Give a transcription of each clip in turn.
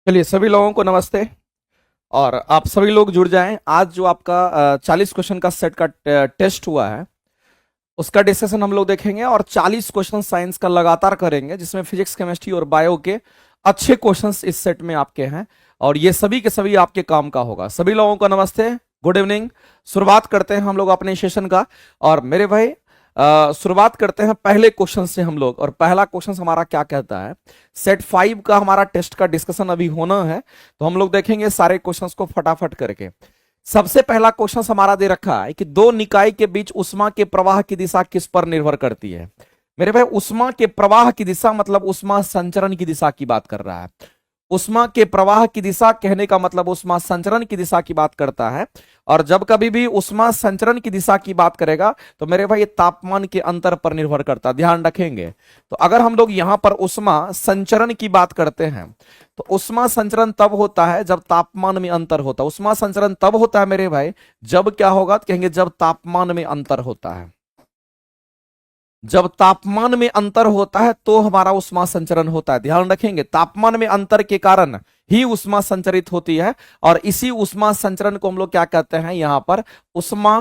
चलिए सभी लोगों को नमस्ते। और आप सभी लोग जुड़ जाएं। आज जो आपका 40 क्वेश्चन का सेट का टेस्ट हुआ है उसका डिस्कशन हम लोग देखेंगे और 40 क्वेश्चन साइंस का लगातार करेंगे, जिसमें फिजिक्स, केमिस्ट्री और बायो के अच्छे क्वेश्चंस इस सेट में आपके हैं और ये सभी के सभी आपके काम का होगा। सभी लोगों को नमस्ते, गुड इवनिंग। शुरुआत करते हैं हम लोग अपने सेशन का। और मेरे भाई शुरुआत करते हैं पहले क्वेश्चन से हम लोग। और पहला क्वेश्चन हमारा क्या कहता है, सेट 5 का हमारा टेस्ट का डिस्कशन अभी होना है, तो हम लोग देखेंगे सारे क्वेश्चंस को फटाफट करके। सबसे पहला क्वेश्चन हमारा दे रखा है कि दो निकाय के बीच उष्मा के प्रवाह की दिशा किस पर निर्भर करती है। मेरे भाई उष्मा के प्रवाह की दिशा मतलब उष्मा संचरण की दिशा की बात कर रहा है। उष्मा के प्रवाह की दिशा कहने का मतलब उष्मा संचरण की दिशा की बात करता है। और जब कभी भी उष्मा संचरण की दिशा की बात करेगा तो मेरे भाई ये तापमान के अंतर पर निर्भर करता है, ध्यान रखेंगे। तो अगर हम लोग यहां पर उष्मा संचरण की बात करते हैं तो उष्मा संचरण तब होता है जब तापमान में अंतर होता है। उष्मा संचरण तब होता है मेरे भाई जब क्या होगा, तो कहेंगे जब तापमान में अंतर होता है। जब तापमान में अंतर होता है तो हमारा उष्मा संचरण होता है, ध्यान रखेंगे। तापमान में अंतर के कारण ही उष्मा संचरित होती है और इसी उष्मा संचरण को हम लोग क्या कहते हैं, यहां पर उष्मा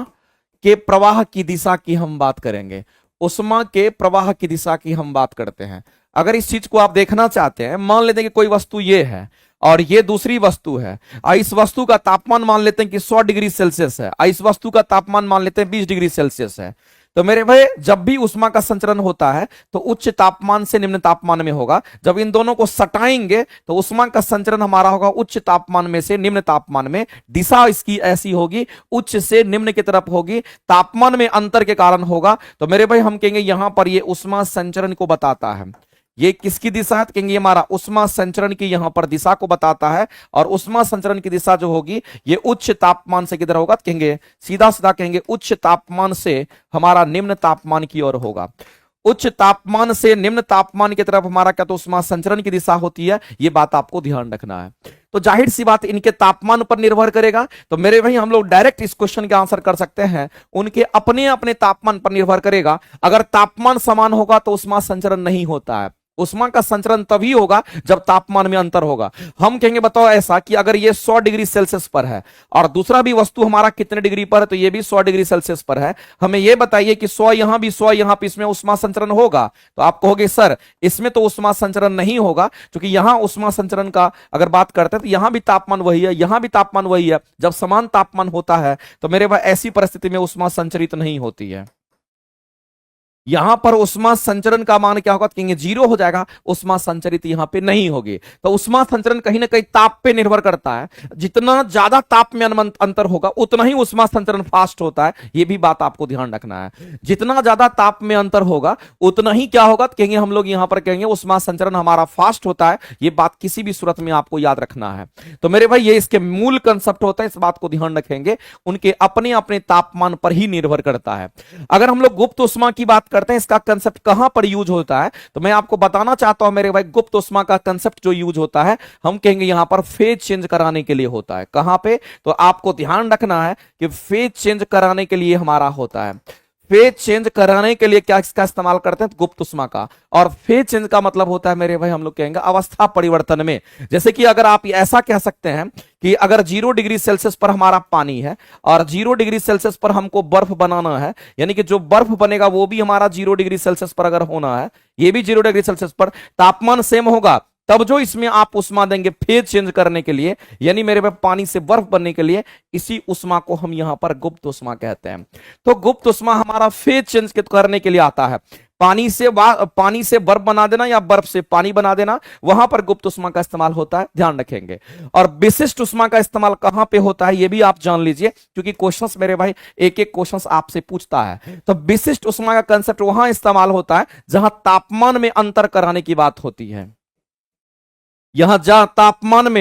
के प्रवाह की दिशा की हम बात करेंगे। उष्मा के प्रवाह की दिशा की हम बात करते हैं। अगर इस चीज को आप देखना चाहते हैं, मान लेते हैं कि कोई वस्तु ये है और ये दूसरी वस्तु है और इस वस्तु का तापमान मान लेते हैं कि 100 डिग्री सेल्सियस है और इस वस्तु का तापमान मान लेते हैं 20 डिग्री सेल्सियस है। तो मेरे भाई जब भी उष्मा का संचरण होता है तो उच्च तापमान से निम्न तापमान में होगा। जब इन दोनों को सटाएंगे तो उष्मा का संचरण हमारा होगा उच्च तापमान में से निम्न तापमान में। दिशा इसकी ऐसी होगी, उच्च से निम्न की तरफ होगी, तापमान में अंतर के कारण होगा। तो मेरे भाई हम कहेंगे यहां पर ये उष्मा संचरण को बताता है। ये किसकी दिशा है, तो कहेंगे हमारा उष्मा संचरण की यहां पर दिशा को बताता है। और उष्मा संचरण की दिशा जो होगी ये उच्च तापमान से किधर होगा, तो कहेंगे सीधा सीधा कहेंगे उच्च तापमान से हमारा निम्न तापमान की ओर होगा। उच्च तापमान से निम्न तापमान की तरफ हमारा क्या तो उष्मा संचरण की दिशा होती है, ये बात आपको ध्यान रखना है। तो जाहिर सी बात इनके तापमान पर निर्भर करेगा। तो मेरे भाई हम लोग डायरेक्ट इस क्वेश्चन के आंसर कर सकते हैं, उनके अपने अपने तापमान पर निर्भर करेगा। अगर तापमान समान होगा तो उष्मा संचरण नहीं होता है। उष्मा का संचरण तभी होगा जब तापमान में अंतर होगा। हम कहेंगे बताओ ऐसा कि अगर ये 100 डिग्री सेल्सियस पर है और दूसरा भी वस्तु हमारा कितने डिग्री पर है, तो ये भी 100 डिग्री सेल्सियस पर है। हमें ये बताइए कि 100 यहां भी 100 यहां पे, इसमें उष्मा संचरण होगा? तो आप कहोगे सर इसमें तो उष्मा संचरण नहीं होगा, क्योंकि यहां उष्मा संचरण का अगर बात करते हैं तो यहां भी तापमान वही है, यहां भी तापमान वही है। जब समान तापमान होता है तो मेरे भाई ऐसी परिस्थिति में उष्मा संचरित नहीं होती है। यहां पर उष्मा संचरण का मान क्या होगा, कहेंगे 0 हो जाएगा। उष्मा संचरित यहां पे नहीं होगी। तो उष्मा संचरण कहीं ना कहीं ताप पे निर्भर करता है। जितना ज्यादा ताप में अंतर होगा उतना ही उष्मा संचरण फास्ट होता है, यह भी बात आपको ध्यान रखना है। जितना ज्यादा ताप में अंतर होगा उतना ही क्या होगा, तो कहेंगे हम लोग यहां पर कहेंगे उष्मा संचरण हमारा फास्ट होता है। यह बात किसी भी सूरत में आपको याद रखना है। तो मेरे भाई ये इसके मूल कंसेप्ट होता है, इस बात को ध्यान रखेंगे। उनके अपने अपने तापमान पर ही निर्भर करता है। अगर हम लोग गुप्त उष्मा की बात करते हैं, इसका कंसेप्ट कहां पर यूज होता है, तो मैं आपको बताना चाहता हूं मेरे भाई गुप्त उष्मा का कंसेप्ट जो यूज होता है, हम कहेंगे यहां पर फेज चेंज कराने के लिए होता है। कहां पे, तो आपको ध्यान रखना है कि फेज चेंज कराने के लिए हमारा होता है। फेज चेंज कराने के लिए क्या इसका इस्तेमाल करते हैं, तो गुप्त उष्मा का। और फेज चेंज का मतलब होता है मेरे भाई हम लोग कहेंगे अवस्था परिवर्तन में। जैसे कि अगर आप ऐसा कह सकते हैं कि अगर 0 डिग्री सेल्सियस पर हमारा पानी है और 0 डिग्री सेल्सियस पर हमको बर्फ बनाना है, यानी कि जो बर्फ बनेगा वो भी हमारा 0 डिग्री सेल्सियस पर अगर होना है, ये भी 0 डिग्री सेल्सियस पर, तापमान सेम होगा, तब जो इसमें आप उष्मा देंगे फेज चेंज करने के लिए, यानी मेरे पास पानी से बर्फ बनने के लिए, इसी उष्मा को हम यहां पर गुप्त उष्मा कहते हैं। तो गुप्त उष्मा हमारा फेज चेंज करने के लिए आता है। पानी से बर्फ बना देना या बर्फ से पानी बना देना, वहां पर गुप्त उष्मा का इस्तेमाल होता है, ध्यान रखेंगे। और विशिष्ट उष्मा का इस्तेमाल कहां पे होता है ये भी आप जान लीजिए, क्योंकि क्वेश्चंस मेरे भाई एक एक क्वेश्चंस आपसे पूछता है। तो विशिष्ट उष्मा का कंसेप्ट वहां इस्तेमाल होता है जहां तापमान में अंतर कराने की बात होती है। जहां तापमान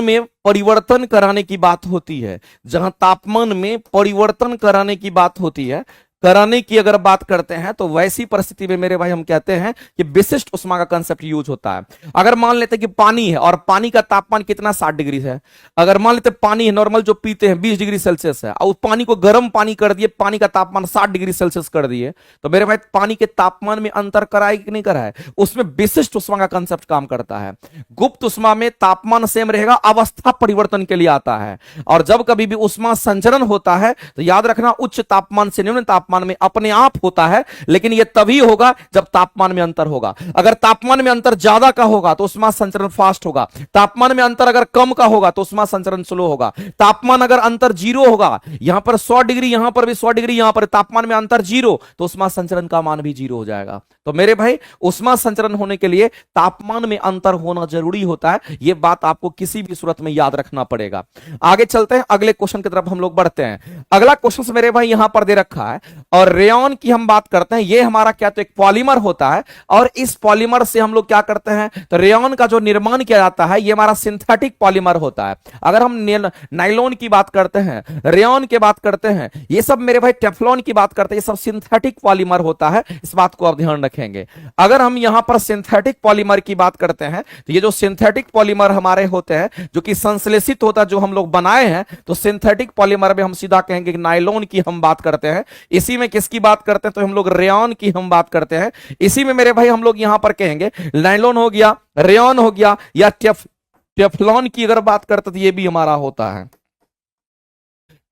में परिवर्तन कराने की बात होती है, जहां तापमान में परिवर्तन कराने की बात होती है, कराने की अगर बात करते हैं तो वैसी परिस्थिति में मेरे भाई हम कहते हैं कि विशिष्ट उष्मा का कंसेप्ट यूज होता है। अगर मान लेते हैं कि पानी है और पानी का तापमान कितना 60 डिग्री है, अगर मान लेते पानी है नॉर्मल जो पीते हैं 20 डिग्री सेल्सियस है, और पानी को गर्म पानी कर दिए, पानी का तापमान 60 डिग्री सेल्सियस कर दिए, तो मेरे भाई पानी के तापमान में अंतर कराए कि नहीं कराए, उसमें विशिष्ट उष्मा का कंसेप्ट काम करता है। गुप्त उष्मा में तापमान सेम रहेगा, अवस्था परिवर्तन के लिए आता है। और जब कभी भी उष्मा संचरण होता है तो याद रखना उच्च तापमान से निम्न तापमान में अपने आप होता है, लेकिन यह तभी होगा जब तापमान में अंतर होगा। अगर तापमान में अंतर ज्यादा का होगा तो उष्मा संचरण फास्ट होगा, तापमान में अंतर अगर कम का होगा तो उष्मा संचरण स्लो होगा। तापमान अगर अंतर 0 होगा, यहां पर 100 डिग्री, यहां पर भी 100 डिग्री, यहां पर तापमान में अंतर 0, तो उष्मा संचरण का मान भी 0 हो जाएगा। तो मेरे भाई उष्मा संचरण होने के लिए तापमान में अंतर होना जरूरी होता है, यह बात आपको किसी भी सूरत में याद रखना पड़ेगा। आगे चलते हैं, अगले क्वेश्चन की तरफ हम लोग बढ़ते हैं। अगला क्वेश्चन मेरे भाई यहां पर दे रखा है और रेयॉन की हम बात करते हैं। यह हमारा क्या तो एक पॉलीमर होता है और इस पॉलीमर से हम लोग क्या करते हैं तो रेयॉन का जो निर्माण किया जाता है यह हमारा सिंथेटिक पॉलीमर होता है। अगर हम नाइलॉन की बात करते हैं, रेयॉन की बात करते हैं, ये सब मेरे भाई टेफ्लॉन की बात करते हैं, ये सब सिंथेटिक पॉलीमर होता है, इस बात को आप ध्यान रखेंगे। अगर हम यहां पर सिंथेटिक पॉलीमर की बात करते हैं तो ये जो सिंथेटिक पॉलीमर हमारे होते हैं जो कि संश्लेषित होता है, जो हम लोग बनाए हैं, तो सिंथेटिक पॉलीमर में हम सीधा कहेंगे कि नाइलॉन की हम बात करते हैं। इसी में किसकी बात करते हैं तो हम लोग रेयॉन की हम बात करते हैं। इसी में मेरे भाई हम लोग यहां पर कहेंगे नाइलॉन हो गया, रेयॉन हो गया, या टेफ्लॉन की अगर बात करते तो ये भी हमारा होता है।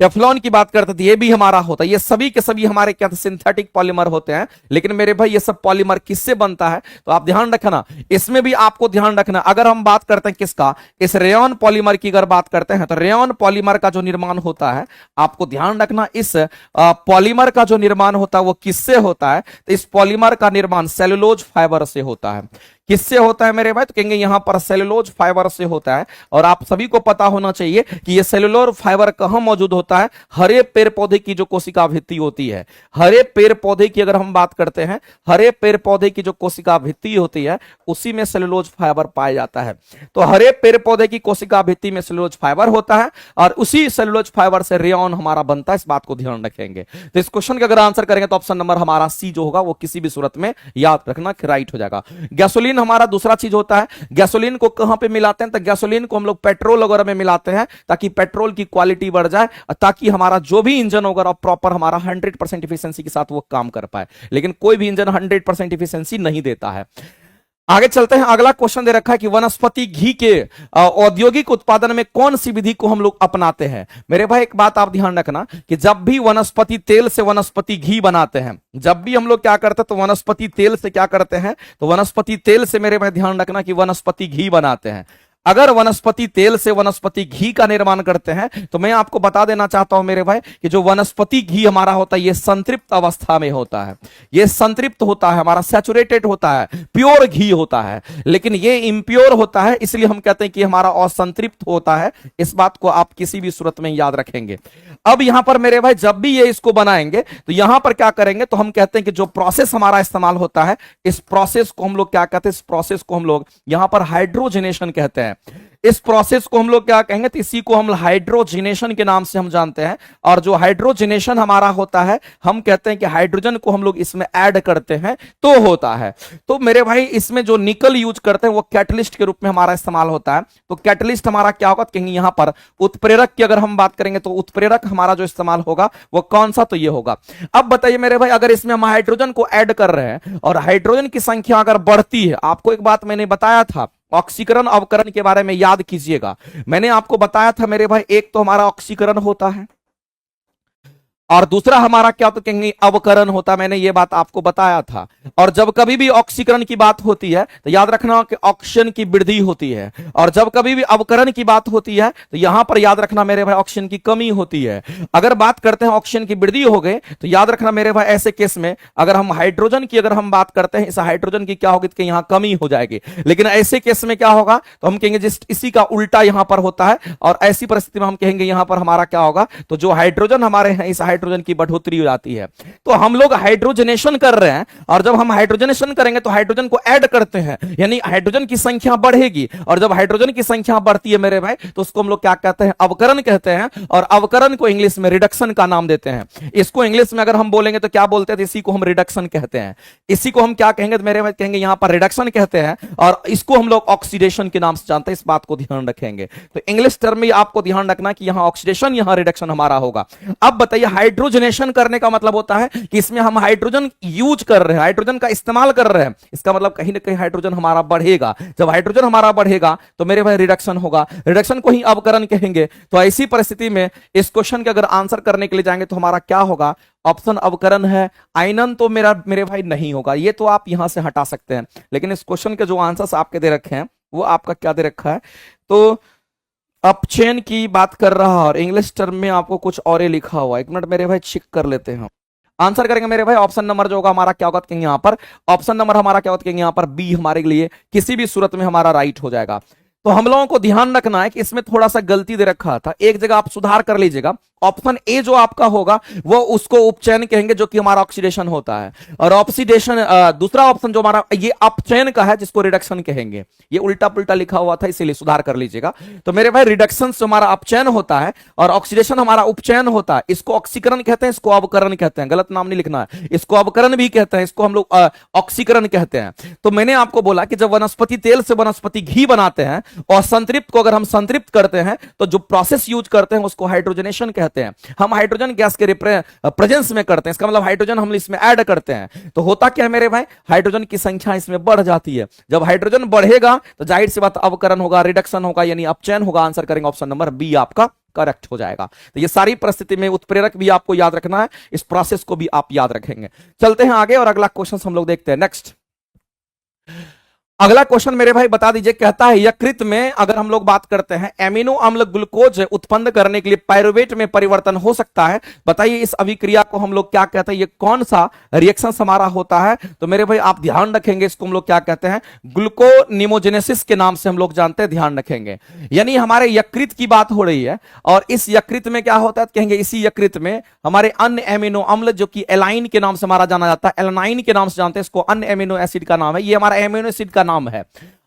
टेफ्लॉन की बात करते थे ये भी हमारा होता है। ये सभी के सभी हमारे क्या सिंथेटिक पॉलीमर होते हैं। लेकिन मेरे भाई ये सब पॉलीमर किससे बनता है तो आप ध्यान रखना, इसमें भी आपको ध्यान रखना। अगर हम बात करते हैं किसका, इस रेयॉन पॉलीमर की अगर बात करते हैं तो रेयॉन पॉलीमर का जो निर्माण होता है, आपको ध्यान रखना इस पॉलीमर का जो निर्माण होता है वो किससे होता है तो इस पॉलीमर का निर्माण सेलुलोज फाइबर से होता है। किससे होता है मेरे भाई तो कहेंगे यहां पर सेलुलोज फाइबर से होता है। और आप सभी को पता होना चाहिए कि यह सेलुलोज फाइबर कहां मौजूद होता है, हरे पेड़ पौधे की जो कोशिका भित्ति होती है, हरे पेड़ पौधे की अगर हम बात करते हैं, हरे पेड़ पौधे की जो कोशिका भित्ति होती है उसी में सेलुलोज फाइबर पाया जाता है। तो हरे पेड़ पौधे की कोशिका भित्ति में सेलुलोज फाइबर होता है और उसी सेलुलोज फाइबर से रेयॉन हमारा बनता है, इस बात को ध्यान रखेंगे। तो इस क्वेश्चन का अगर आंसर करेंगे तो ऑप्शन नंबर हमारा सी जो होगा वो किसी भी सूरत में याद रखना कि राइट हो जाएगा। गैसोलीन हमारा दूसरा चीज होता है। गैसोलीन को कहां पे मिलाते हैं तो गैसोलीन को हम लोग पेट्रोल वगैरह में मिलाते हैं ताकि पेट्रोल की क्वालिटी बढ़ जाए, ताकि हमारा जो भी इंजन होगा प्रॉपर हमारा 100% इफिशिएंसी के साथ वो काम कर पाए। लेकिन कोई भी इंजन 100% इफिशिएंसी नहीं देता है। आगे चलते हैं, अगला क्वेश्चन दे रखा है कि वनस्पति घी के औद्योगिक उत्पादन में कौन सी विधि को हम लोग अपनाते हैं। मेरे भाई एक बात आप ध्यान रखना कि जब भी वनस्पति तेल से वनस्पति घी बनाते हैं, जब भी हम लोग क्या करते हैं तो वनस्पति तेल से क्या करते हैं तो वनस्पति तेल से मेरे भाई ध्यान रखना कि वनस्पति घी बनाते हैं। अगर वनस्पति तेल से वनस्पति घी का निर्माण करते हैं तो मैं आपको बता देना चाहता हूं मेरे भाई कि जो वनस्पति घी हमारा होता है ये संतृप्त अवस्था में होता है, ये संतृप्त होता है, हमारा सैचुरेटेड होता है, प्योर घी होता है। लेकिन ये इम्प्योर होता है, इसलिए हम कहते हैं कि हमारा असंतृप्त होता है। इस बात को आप किसी भी सूरत में याद रखेंगे। अब यहां पर मेरे भाई जब भी ये इसको बनाएंगे तो यहां पर क्या करेंगे तो हम कहते हैं कि जो प्रोसेस हमारा इस्तेमाल होता है, इस प्रोसेस को हम लोग क्या कहते हैं, इस प्रोसेस को हम लोग यहां पर हाइड्रोजनेशन कहते हैं। इस प्रोसेस को हम लोग क्या कहेंगे तो इसी को हम हाइड्रोजनेशन के नाम से हम जानते हैं। और जो हाइड्रोजनेशन हमारा होता है, हम कहते हैं कि हाइड्रोजन को हम लोग इसमें ऐड करते हैं तो होता है। तो मेरे भाई इसमें जो निकल यूज करते हैं वो कैटलिस्ट के रूप में हमारा इस्तेमाल होता है। तो कैटलिस्ट हमारा क्या होगा कहेंगे यहां पर उत्प्रेरक की अगर हम बात करेंगे तो उत्प्रेरक हमारा जो इस्तेमाल होगा वो कौन सा तो ये होगा। अब बताइए मेरे भाई अगर इसमें हम हाइड्रोजन को ऐड कर रहे हैं और हाइड्रोजन की संख्या अगर बढ़ती है, आपको एक बात मैंने बताया था ऑक्सीकरण अवकरण के बारे में याद कीजिएगा। मैंने आपको बताया था मेरे भाई एक तो हमारा ऑक्सीकरण होता है और दूसरा हमारा क्या तो कहेंगे अवकरण होता है। मैंने ये बात आपको बताया था। और जब कभी भी ऑक्सीकरण की बात होती है तो याद रखना कि ऑक्सीजन की वृद्धि होती है, और जब कभी भी अवकरण की बात होती है तो यहां पर याद रखना मेरे भाई ऑक्सीजन की कमी होती है। अगर बात करते हैं ऑक्सीजन की वृद्धि हो गई तो याद रखना मेरे भाई ऐसे केस में अगर हम हाइड्रोजन की अगर हम बात करते हैं, इस हाइड्रोजन की क्या होगी तो यहां कमी हो जाएगी। लेकिन ऐसे केस में क्या होगा तो हम कहेंगे जिस इसी का उल्टा यहां पर होता है। और ऐसी परिस्थिति में हम कहेंगे यहां पर हमारा क्या होगा तो जो हाइड्रोजन हमारे हैं, इस हाइड्रोजन की बढ़ोतरी हो जाती है। तो हम लोग हाइड्रोजनेशन कर रहे हैं, और जब हम हाइड्रोजनेशन करेंगे तो हाइड्रोजन को ऐड करते हैं, यानी हाइड्रोजन की संख्या बढ़ेगी, और जब हाइड्रोजन की संख्या बढ़ती है मेरे भाई तो उसको हम लोग क्या कहते हैं, अवकरण कहते हैं, और अवकरण को इंग्लिश में रिडक्शन का नाम देते हैं। इसको इंग्लिश में अगर हम बोलेंगे तो क्या बोलते हैं, तो इसी को हम रिडक्शन कहते हैं। इसी को हम क्या कहेंगे तो मेरे भाई कहेंगे यहां पर रिडक्शन कहते हैं, और इसको हम लोग ऑक्सीडेशन के नाम से जानते हैं। इस बात को ध्यान रखेंगे। तो इंग्लिश टर्म में आपको ध्यान रखना कि यहां ऑक्सीडेशन, यहां रिडक्शन हमारा होगा। अब बताइए, हाइड्रोजनेशन करने का मतलब होता है कि इसमें हम हाइड्रोजन यूज कर रहे हैं, हाइड्रोजन का इस्तेमाल कर रहे हैं। इसका मतलब कहीं ना कहीं हाइड्रोजन हमारा बढ़ेगा। जब हाइड्रोजन हमारा बढ़ेगा तो मेरे भाई रिडक्शन होगा, रिडक्शन को ही अवकरण कहेंगे। तो ऐसी परिस्थिति में इस क्वेश्चन के अगर आंसर करने के लिए जाएंगे तो हमारा क्या होगा, ऑप्शन अवकरण है। आयनन तो मेरे भाई नहीं होगा, ये तो आप यहां से हटा सकते हैं। लेकिन इस क्वेश्चन के जो आंसर्स आपके दे रखे हैं वो आपका क्या दे रखा है, तो अपचयन की बात कर रहा है, और इंग्लिश टर्म में आपको कुछ और ही लिखा हुआ है। एक मिनट मेरे भाई चेक कर लेते हैं। आंसर करेंगे मेरे भाई ऑप्शन नंबर जो होगा हमारा क्या होगा, कहेंगे यहां पर ऑप्शन नंबर हमारा क्या होगा, कहेंगे यहां पर बी हमारे लिए किसी भी सूरत में हमारा राइट हो जाएगा। तो हम लोगों को ध्यान रखना है कि इसमें थोड़ा सा गलती दे रखा था, एक जगह आप सुधार कर लीजिएगा। ऑप्शन ए जो आपका होगा वो उसको उपचयन कहेंगे, जो कि हमारा ऑक्सीडेशन होता है, और ऑक्सीडेशन दूसरा ऑप्शन जो हमारा ये अपचयन का है जिसको रिडक्शन कहेंगे। ये उल्टा पुल्टा लिखा हुआ था, इसीलिए सुधार कर लीजिएगा। तो मेरे भाई रिडक्शन से हमारा अपचयन होता है और ऑक्सीडेशन हमारा उपचयन होता है। इसको ऑक्सीकरण कहते हैं, इसको अवकरण कहते हैं, गलत नाम नहीं लिखना है। इसको अवकरण भी कहते हैं, इसको हम लोग ऑक्सीकरण कहते हैं। तो मैंने आपको बोला कि जब वनस्पति तेल से वनस्पति घी बनाते हैं और संतृप्त को अगर हम संतृप्त करते हैं तो जो प्रोसेस यूज करते हैं उसको हाइड्रोजनेशन कहते हैं। हम हाइड्रोजन गैस के प्रेजेंस में करते हैं, इसका मतलब हाइड्रोजन हम इसमें ऐड करते हैं। तो होता क्या है मेरे भाई, हाइड्रोजन की संख्या इसमें बढ़ जाती है। जब हाइड्रोजन बढ़ेगा तो जाहिर सी बात अवकरण होगा, रिडक्शन होगा, यानी अपचयन होगा। आंसर करेंगे ऑप्शन नंबर बी आपका करेक्ट हो जाएगा। तो ये सारी परिस्थिति में उत्प्रेरक भी आपको याद रखना है, इस प्रोसेस को भी आप याद रखेंगे। चलते हैं आगे और अगला क्वेश्चन हम लोग देखते हैं। नेक्स्ट अगला क्वेश्चन मेरे भाई बता दीजिए, कहता है यकृत में अगर हम लोग बात करते हैं एमिनो अम्ल ग्लूकोज उत्पन्न करने के लिए पायरुवेट में परिवर्तन हो सकता है। बताइए इस अभिक्रिया को हम लोग क्या कहते हैं, ये कौन सा रिएक्शन हमारा होता है। तो मेरे भाई आप ध्यान रखेंगे, इसको हम लोग क्या कहते हैं, ग्लूकोनिमोजेनेसिस के नाम से हम लोग जानते हैं, ध्यान रखेंगे। यानी हमारे यकृत की बात हो रही है, और इस यकृत में क्या होता है, कहेंगे इसी यकृत में हमारे अन्य एमिनो अम्ल जो कि एलाइन के नाम से हमारा जाना जाता है, एलानाइन के नाम से जानते हैं, इसको अन्य एमिनो एसिड का नाम है, ये हमारा एमिनो एसिड का नाम है।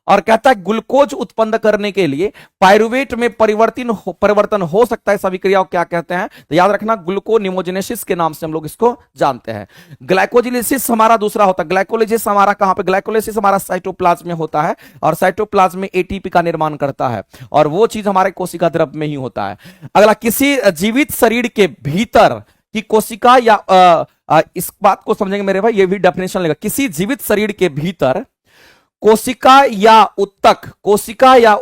और कहता है ग्लूकोज उत्पन्न करने के लिए पायरुवेट में परिवर्तन हो सकता है। इस अभिक्रिया को क्या कहते हैं, तो याद रखना ग्लूकोनिमोजेनेसिस के नाम से हम लोग इसको जानते हैं। ग्लाइकोलिसिस हमारा दूसरा होता है। ग्लाइकोलिसिस हमारा कहां पे, ग्लाइकोलिसिस हमारा साइटोप्लाज्म में होता है, और साइटोप्लाज्म में एटीपी का निर्माण करता है, और वो चीज हमारे कोशिका द्रव्य में ही होता है। अगला, किसी जीवित शरीर के भीतर की कोशिका या इस बात को समझेंगे मेरे भाई, ये भी डेफिनेशन लेगा। किसी जीवित शरीर के भीतर कोशिका या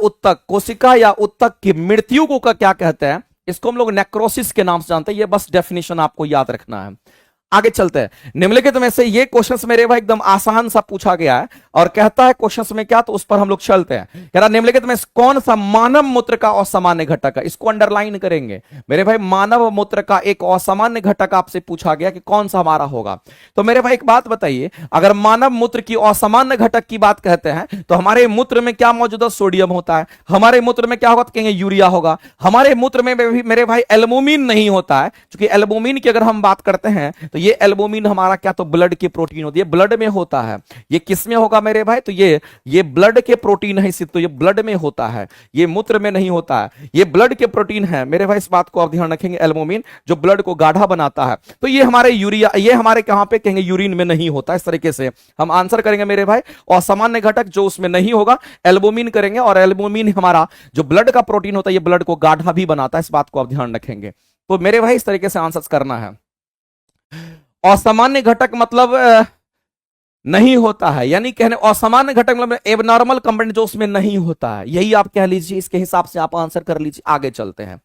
उत्तक की मृत्यु को क्या कहते हैं, इसको हम लोग नेक्रोसिस के नाम से जानते हैं। ये बस डेफिनेशन आपको याद रखना है। आगे चलते हैं। निम्नलिखित में से ये क्वेश्चंस मेरे भाई एकदम आसान सा पूछा गया है, और कहता है क्वेश्चंस में क्या, तो उस पर हम लोग चलते हैं। कह रहा निम्नलिखित में कौन सा मानव मूत्र का असामान्य घटक है, इसको अंडरलाइन करेंगे मेरे भाई। मानव मूत्र का एक असामान्य घटक आपसे पूछा गया कि कौन सा हमारा होगा। तो मेरे भाई एक बात बताइए, अगर मानव मूत्र की असामान्य घटक की बात कहते हैं तो हमारे मूत्र में क्या मौजूद है, सोडियम होता है। हमारे मूत्र में क्या होगा, तो कहेंगे यूरिया होगा। हमारे मूत्र में भी मेरे भाई एल्बुमिन नहीं होता है, क्योंकि एल्बुमिन की अगर हम बात करते हैं तो ये एल्बुमिन हमारा क्या, तो ब्लड की प्रोटीन होती है, ब्लड में होता है। ये किस में होगा मेरे भाई, तो ये ब्लड के प्रोटीन है, तो ये ब्लड में होता है, ये मूत्र में नहीं होता है, ये ब्लड के प्रोटीन है मेरे भाई। इस बात को आप ध्यान रखेंगे, एल्बुमिन जो ब्लड को गाढ़ा बनाता है। तो ये हमारे यूरिया, ये हमारे कहां पे, कहेंगे यूरिन में नहीं होता। इस तरीके से हम आंसर करेंगे मेरे भाई। और सामान्य घटक जो उसमें नहीं होगा एल्बुमिन करेंगे, और एल्बुमिन हमारा जो ब्लड का प्रोटीन होता है ये ब्लड को गाढ़ा भी बनाता है। इस बात को आप ध्यान रखेंगे। तो मेरे भाई इस तरीके से आंसर करना है। असामान्य घटक मतलब नहीं होता है, यानी कहने असामान्य घटक मतलब एबनॉर्मल कंपोनेंट जो उसमें नहीं होता है, यही आप कह लीजिए। इसके हिसाब से आप आंसर कर लीजिए। आगे चलते हैं।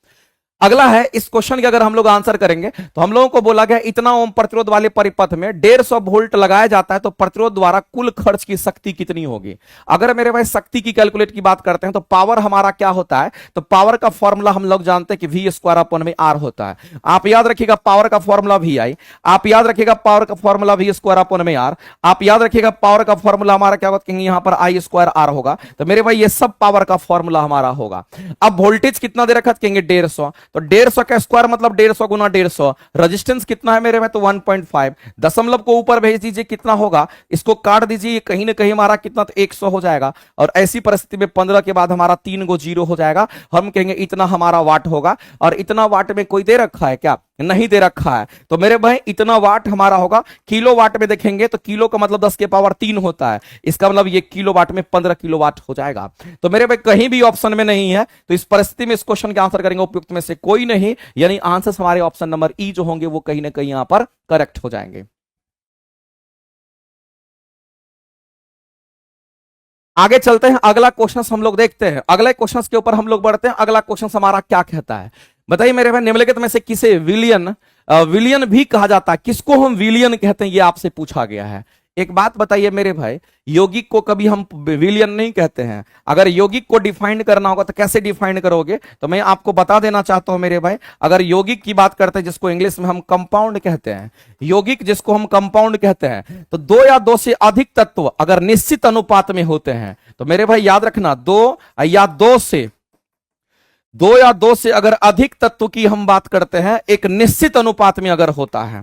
अगला है, इस क्वेश्चन के अगर हम लोग आंसर करेंगे तो हम लोगों को बोला गया इतना ओम प्रतिरोध वाले परिपथ में 150 वोल्ट लगाया जाता है, तो प्रतिरोध द्वारा कुल खर्च की शक्ति कितनी होगी। अगर मेरे भाई शक्ति की कैलकुलेट की बात करते हैं तो पावर हमारा क्या होता है, तो पावर का फॉर्मूला हम लोग जानते हैं कि V स्क्वायर अपन में R होता है। आप याद रखिएगा पावर का फॉर्मूला VI, आप याद रखिएगा पावर का फॉर्मूला V स्क्वायर अपन में R, आप याद रखिएगा पावर का फॉर्मूला हमारा क्या होगा, यहां पर I स्क्वायर R होगा। तो मेरे भाई ये सब पावर का फॉर्मूला हमारा होगा। अब वोल्टेज कितना दे रखा, कहेंगे 150। तो 150 का स्क्वायर मतलब 150 गुना 150। रेजिस्टेंस कितना है मेरे में, तो 1.5। दशमलव को ऊपर भेज दीजिए, कितना होगा, इसको काट दीजिए, कहीं ना कहीं हमारा कितना, तो 100 हो जाएगा। और ऐसी परिस्थिति में 15 के बाद हमारा 3 गो जीरो हो जाएगा। हम कहेंगे इतना हमारा वाट होगा। और इतना वाट में कोई दे रखा है क्या, नहीं दे रखा है। तो मेरे भाई इतना वाट हमारा होगा। किलो वाट में देखेंगे तो किलो का मतलब 10 के पावर 3 होता है। इसका मतलब ये किलो वाट में 15 किलो वाट हो जाएगा। तो मेरे भाई कहीं भी ऑप्शन में नहीं है, तो इस परिस्थिति में इस क्वेश्चन के आंसर करेंगे उपयुक्त में से कोई नहीं, यानी आंसर हमारे ऑप्शन नंबर ई जो होंगे वो कहीं ना कहीं यहां पर करेक्ट हो जाएंगे। आगे चलते हैं, अगला क्वेश्चन हम लोग देखते हैं। अगले क्वेश्चन के ऊपर हम लोग बढ़ते हैं। अगला क्वेश्चन हमारा क्या कहता है, बताइए मेरे भाई, निम्नलिखित में से किसे विलियन विलियन भी कहा जाता है, किसको हम विलियन कहते हैं, ये आपसे पूछा गया है। एक बात बताइए मेरे भाई, यौगिक को कभी हम विलियन नहीं कहते हैं। अगर यौगिक को डिफाइन करना होगा तो कैसे डिफाइन करोगे, तो मैं आपको बता देना चाहता हूं मेरे भाई। अगर यौगिक की बात करते हैं, जिसको इंग्लिश में हम कंपाउंड कहते हैं, यौगिक जिसको हम कंपाउंड कहते हैं, तो 2 या 2 से अधिक तत्व अगर निश्चित अनुपात में होते हैं, तो मेरे भाई याद रखना, 2 या 2 से अगर अधिक तत्व की हम बात करते हैं, एक निश्चित अनुपात में अगर होता है,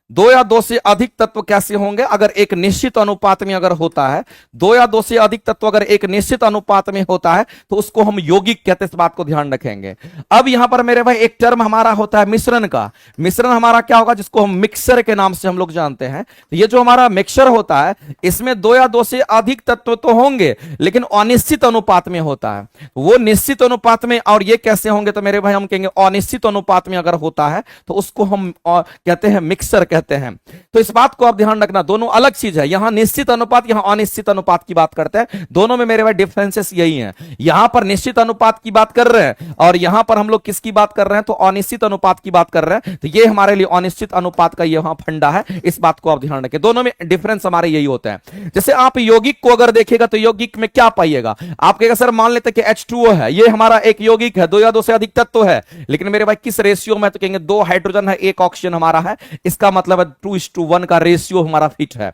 2 या 2 से अधिक तत्व कैसे होंगे, अगर एक निश्चित अनुपात में अगर होता है, 2 या 2 से अधिक तत्व अगर एक निश्चित अनुपात में होता है, तो उसको हम यौगिक कहते हैं। इस बात को ध्यान रखेंगे। अब यहां पर मेरे भाई एक टर्म हमारा होता है मिश्रण का। मिश्रण हमारा क्या होगा, जिसको हम मिक्सर के नाम से हम लोग जानते हैं। तो ये जो हमारा मिक्सर होता है, इसमें 2 या 2 से अधिक तत्व तो होंगे, लेकिन अनिश्चित अनुपात में होता है। वो निश्चित अनुपात में, और ये कैसे होंगे, तो मेरे भाई हम कहेंगे अनिश्चित अनुपात में अगर होता है, तो उसको हम कहते हैं मिक्सर कहते हैं। तो इस बात को आप ध्यान रखना, दोनों अलग चीज है। यहां निश्चित अनुपात, यहां अनिश्चित अनुपात की बात करते हैं। दोनों में मेरे भाई डिफरेंसेस यही हैं। यहां पर निश्चित अनुपात की बात कर रहे हैं, और यहां पर हम लोग किसकी बात कर रहे हैं, तो अनिश्चित अनुपात की बात कर रहे हैं। तो ये हमारे लिए अनिश्चित अनुपात का यहां फंडा है। इस बात को आप ध्यान रखें, दोनों में डिफरेंस हमारे यही होते हैं। जैसे आप यौगिक को अगर देखेगा, तो यौगिक में क्या पाइएगा, आप कहेगा सर मान लेते कि H2O है, ये हमारा एक यौगिक है, 2 या 2 से अधिक तत्व है, लेकिन मेरे भाई किस रेशियो में, तो कहेंगे 2 हाइड्रोजन है, 1 ऑक्सीजन हमारा है। इसका मतलब है 2:1 का रेशियो हमारा फिट है।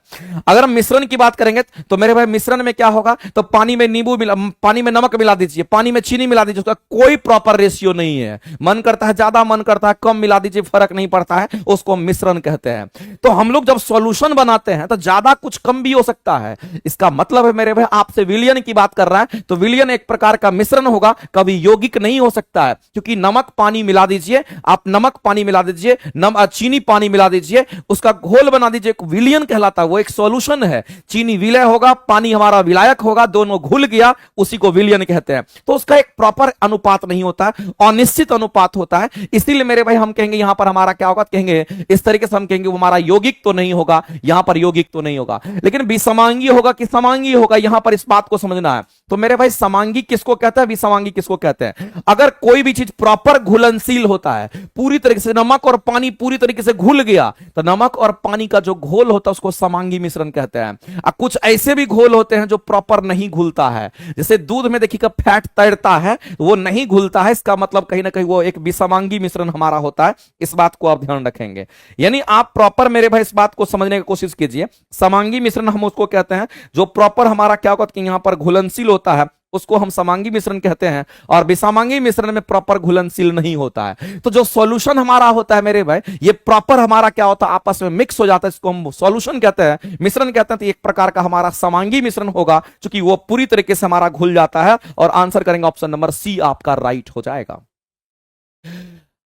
अगर हम मिश्रण की बात करेंगे, तो मेरे भाई मिश्रण में क्या होगा, तो पानी में पानी में नमक मिला दीजिए, पानी में चीनी मिला दीजिए, उसका कोई प्रॉपर रेशियो नहीं है। मन करता है ज्यादा, मन करता है कम मिला दीजिए, फर्क नहीं पड़ता है, उसको हम मिश्रण कहते हैं। तो हम लोग जब सॉल्यूशन बनाते हैं, तो ज्यादा कुछ कम भी हो सकता है। इसका मतलब है मेरे भाई, आपसे विलियन की बात कर रहा है, तो विलियन एक प्रकार का मिश्रण होगा, कभी यौगिक नहीं हो सकता है। क्योंकि नमक पानी मिला दीजिए, आप नमक पानी मिला दीजिए, चीनी पानी मिला दीजिए, उसका घोल बना दीजिए, विलियन कहलाता है। वो एक सॉल्यूशन है। चीनी विलय होगा, पानी हमारा विलायक होगा, दोनों घुल गया, उसी को विलियन कहते हैं। तो उसका एक प्रॉपर अनुपात नहीं होता है, अनिश्चित अनुपात होता है। इसीलिए मेरे भाई हम कहेंगे यहां पर हमारा क्या होगा, कहेंगे इस तरीके से हम कहेंगे वो हमारा यौगिक तो नहीं होगा, यहां पर यौगिक तो नहीं होगा, लेकिन विसमांगी होगा कि समांगी होगा, यहां पर इस बात को समझना है। तो मेरे भाई समांगी किसको कहता है, विसमांगी किसको कहते हैं। अगर कोई भी चीज प्रॉपर घुलनशील होता है, पूरी तरीके से नमक और पानी पूरी तरीके से घुल गया, तो नमक और पानी का जो घोल होता है उसको समांगी मिश्रण कहते हैं। कुछ ऐसे भी घोल होते हैं जो प्रॉपर नहीं घुलता है, जैसे दूध में देखिएगा फैट तैरता है, वो नहीं घुलता है, इसका मतलब कहीं ना कहीं वो एक विसमांगी मिश्रण हमारा होता है। इस बात को आप ध्यान रखेंगे। यानी आप प्रॉपर मेरे भाई इस बात को समझने की कोशिश कीजिए। समांगी मिश्रण हम उसको कहते हैं जो प्रॉपर हमारा क्या होता है कि यहां पर घुलनशील होता है, उसको हम समांगी मिश्रण कहते हैं। और विसमांगी मिश्रण में प्रॉपर घुलनशील नहीं होता है। तो जो सॉल्यूशन हमारा होता है मेरे भाई, ये प्रॉपर हमारा क्या होता है, आपस में मिक्स हो जाता है, इसको हम सॉल्यूशन कहते हैं, मिश्रण कहते हैं। तो एक प्रकार का हमारा समांगी मिश्रण होगा, क्योंकि वो पूरी तरीके से हमारा घुल जाता है। और आंसर करेंगे ऑप्शन नंबर सी, आपका राइट हो जाएगा।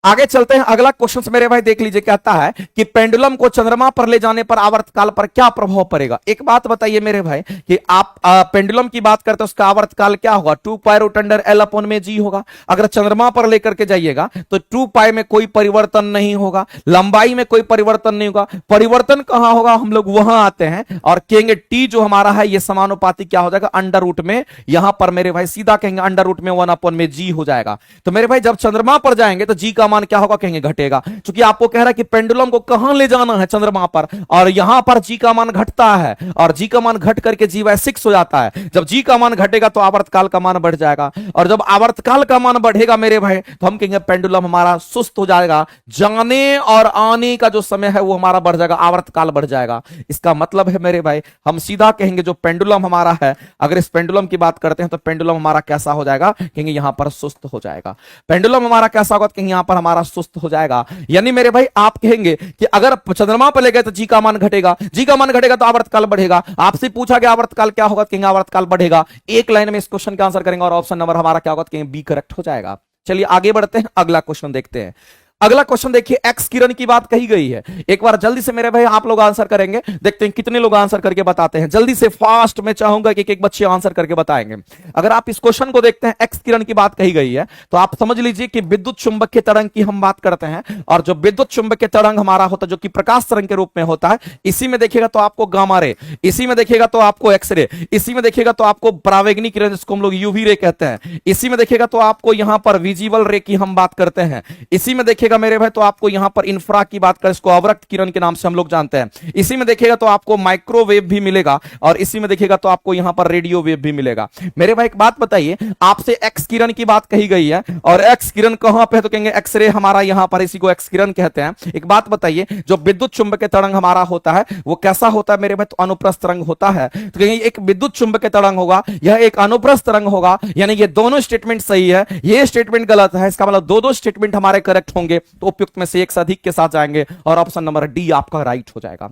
आगे चलते हैं, अगला क्वेश्चन मेरे भाई देख लीजिए, कहता है कि पेंडुलम को चंद्रमा पर ले जाने पर आवर्तकाल पर क्या प्रभाव पड़ेगा। एक बात बताइए मेरे भाई कि आप पेंडुलम की बात करते हैं, उसका आवर्तकाल क्या होगा, 2 pi root under L upon में जी होगा। अगर चंद्रमा पर लेकर के जाइएगा तो 2 पाई में कोई परिवर्तन नहीं होगा, लंबाई में कोई परिवर्तन नहीं होगा। परिवर्तन कहां होगा, हम लोग वहां आते हैं और कहेंगे टी जो हमारा है ये समानुपाती क्या हो जाएगा, अंडर रूट में, यहां पर मेरे भाई सीधा कहेंगे अंडर रूट में 1 अपॉन में जी हो जाएगा। तो मेरे भाई जब चंद्रमा पर जाएंगे तो जी का मान क्या होगा, कहेंगे घटेगा। क्योंकि आपको कह रहा है कि पेंडुलम को कहां ले जाना है, चंद्रमा पर, और यहां पर जी का मान घटता है और जी का मान घट करके g/6 हो जाता है। जब जी का मान घटेगा तो आवर्तकाल का मान बढ़ जाएगा, और जब आवर्तकाल का मान बढ़ेगा मेरे भाई तो हम कहेंगे पेंडुलम हमारा सुस्त हो जाएगा, जाने और आने का जो समय है वो हमारा बढ़ जाएगा, आवर्तकाल बढ़ जाएगा। इसका मतलब है मेरे भाई हम सीधा कहेंगे जो पेंडुलम हमारा है, अगर इस पेंडुलम की बात करते हैं तो पेंडुलम हमारा कैसा हो जाएगा, कहेंगे यहां पर सुस्त हो जाएगा। पेंडुलम हमारा कैसा होगा, कहेंगे यहां पर हमारा सुस्त हो जाएगा। यानी मेरे भाई आप कहेंगे कि अगर चंद्रमा पर ले गए तो जी का मान घटेगा, जी का मान घटेगा तो आवर्तकाल बढ़ेगा। आपसे पूछा गया आवर्तकाल क्या होगा, कहेंगे आवर्तकाल बढ़ेगा। एक लाइन में इस क्वेश्चन का आंसर करेंगे और ऑप्शन नंबर हमारा क्या होगा, कहेंगे बी करेक्ट हो जाएगा। चलिए आगे बढ़ते हैं, अगला क्वेश्चन देखते हैं। अगला क्वेश्चन देखिए, एक्स किरण की बात कही गई है। एक बार जल्दी से मेरे भाई आप लोग आंसर करेंगे, देखते हैं कितने लोग आंसर करके बताते हैं। जल्दी से फास्ट में चाहूंगा कि एक बच्चे आंसर करके बताएंगे। अगर आप इस क्वेश्चन को देखते हैं, एक्स किरण की बात कही गई है, तो आप समझ लीजिए कि विद्युत चुंबकीय तरंग की हम बात करते हैं, और जो विद्युत चुंबकीय तरंग हमारा होता है जो कि प्रकाश तरंग के रूप में होता है, इसी में देखिएगा तो आपको गामा रे, इसी में देखिएगा तो आपको एक्सरे, इसी में देखिएगा तो आपको परावैंगनी किरण जिसको हम लोग यूवी रे कहते हैं, इसी में देखिएगा तो आपको यहां पर विजिबल रे की हम बात करते हैं, इसी में देखिएगा मेरे भाई तो आपको यहां पर इंफ्रा की बात करें, इसको अवरक्त किरण के नाम से हम लोग जानते हैं, इसी में देखिएगा तो आपको माइक्रोवेव भी मिलेगा, और इसी में देखिएगा तो आपको यहां पर रेडियो वेव भी मिलेगा। मेरे भाई एक बात बताइए, आपसे एक्स किरण की बात कही गई है, और एक्स किरण कहां पे है, तो कहेंगे एक्सरे हमारा यहां पर, इसी को एक्स किरण कहते हैं। एक बात बताइए, जो विद्युत चुंबकीय तरंग हमारा होता है वो कैसा होता है मेरे भाई, तो अनुप्रस्थ तरंग होता है। तो कहेंगे एक विद्युत चुंबकीय तरंग होगा, यह एक अनुप्रस्थ तरंग होगा, यानी ये दोनों स्टेटमेंट सही है, ये स्टेटमेंट गलत है, इसका मतलब दो स्टेटमेंट हमारे करेक्ट होंगे, तो उपयुक्त में से एक से अधिक के साथ जाएंगे, और ऑप्शन नंबर डी आपका राइट हो जाएगा।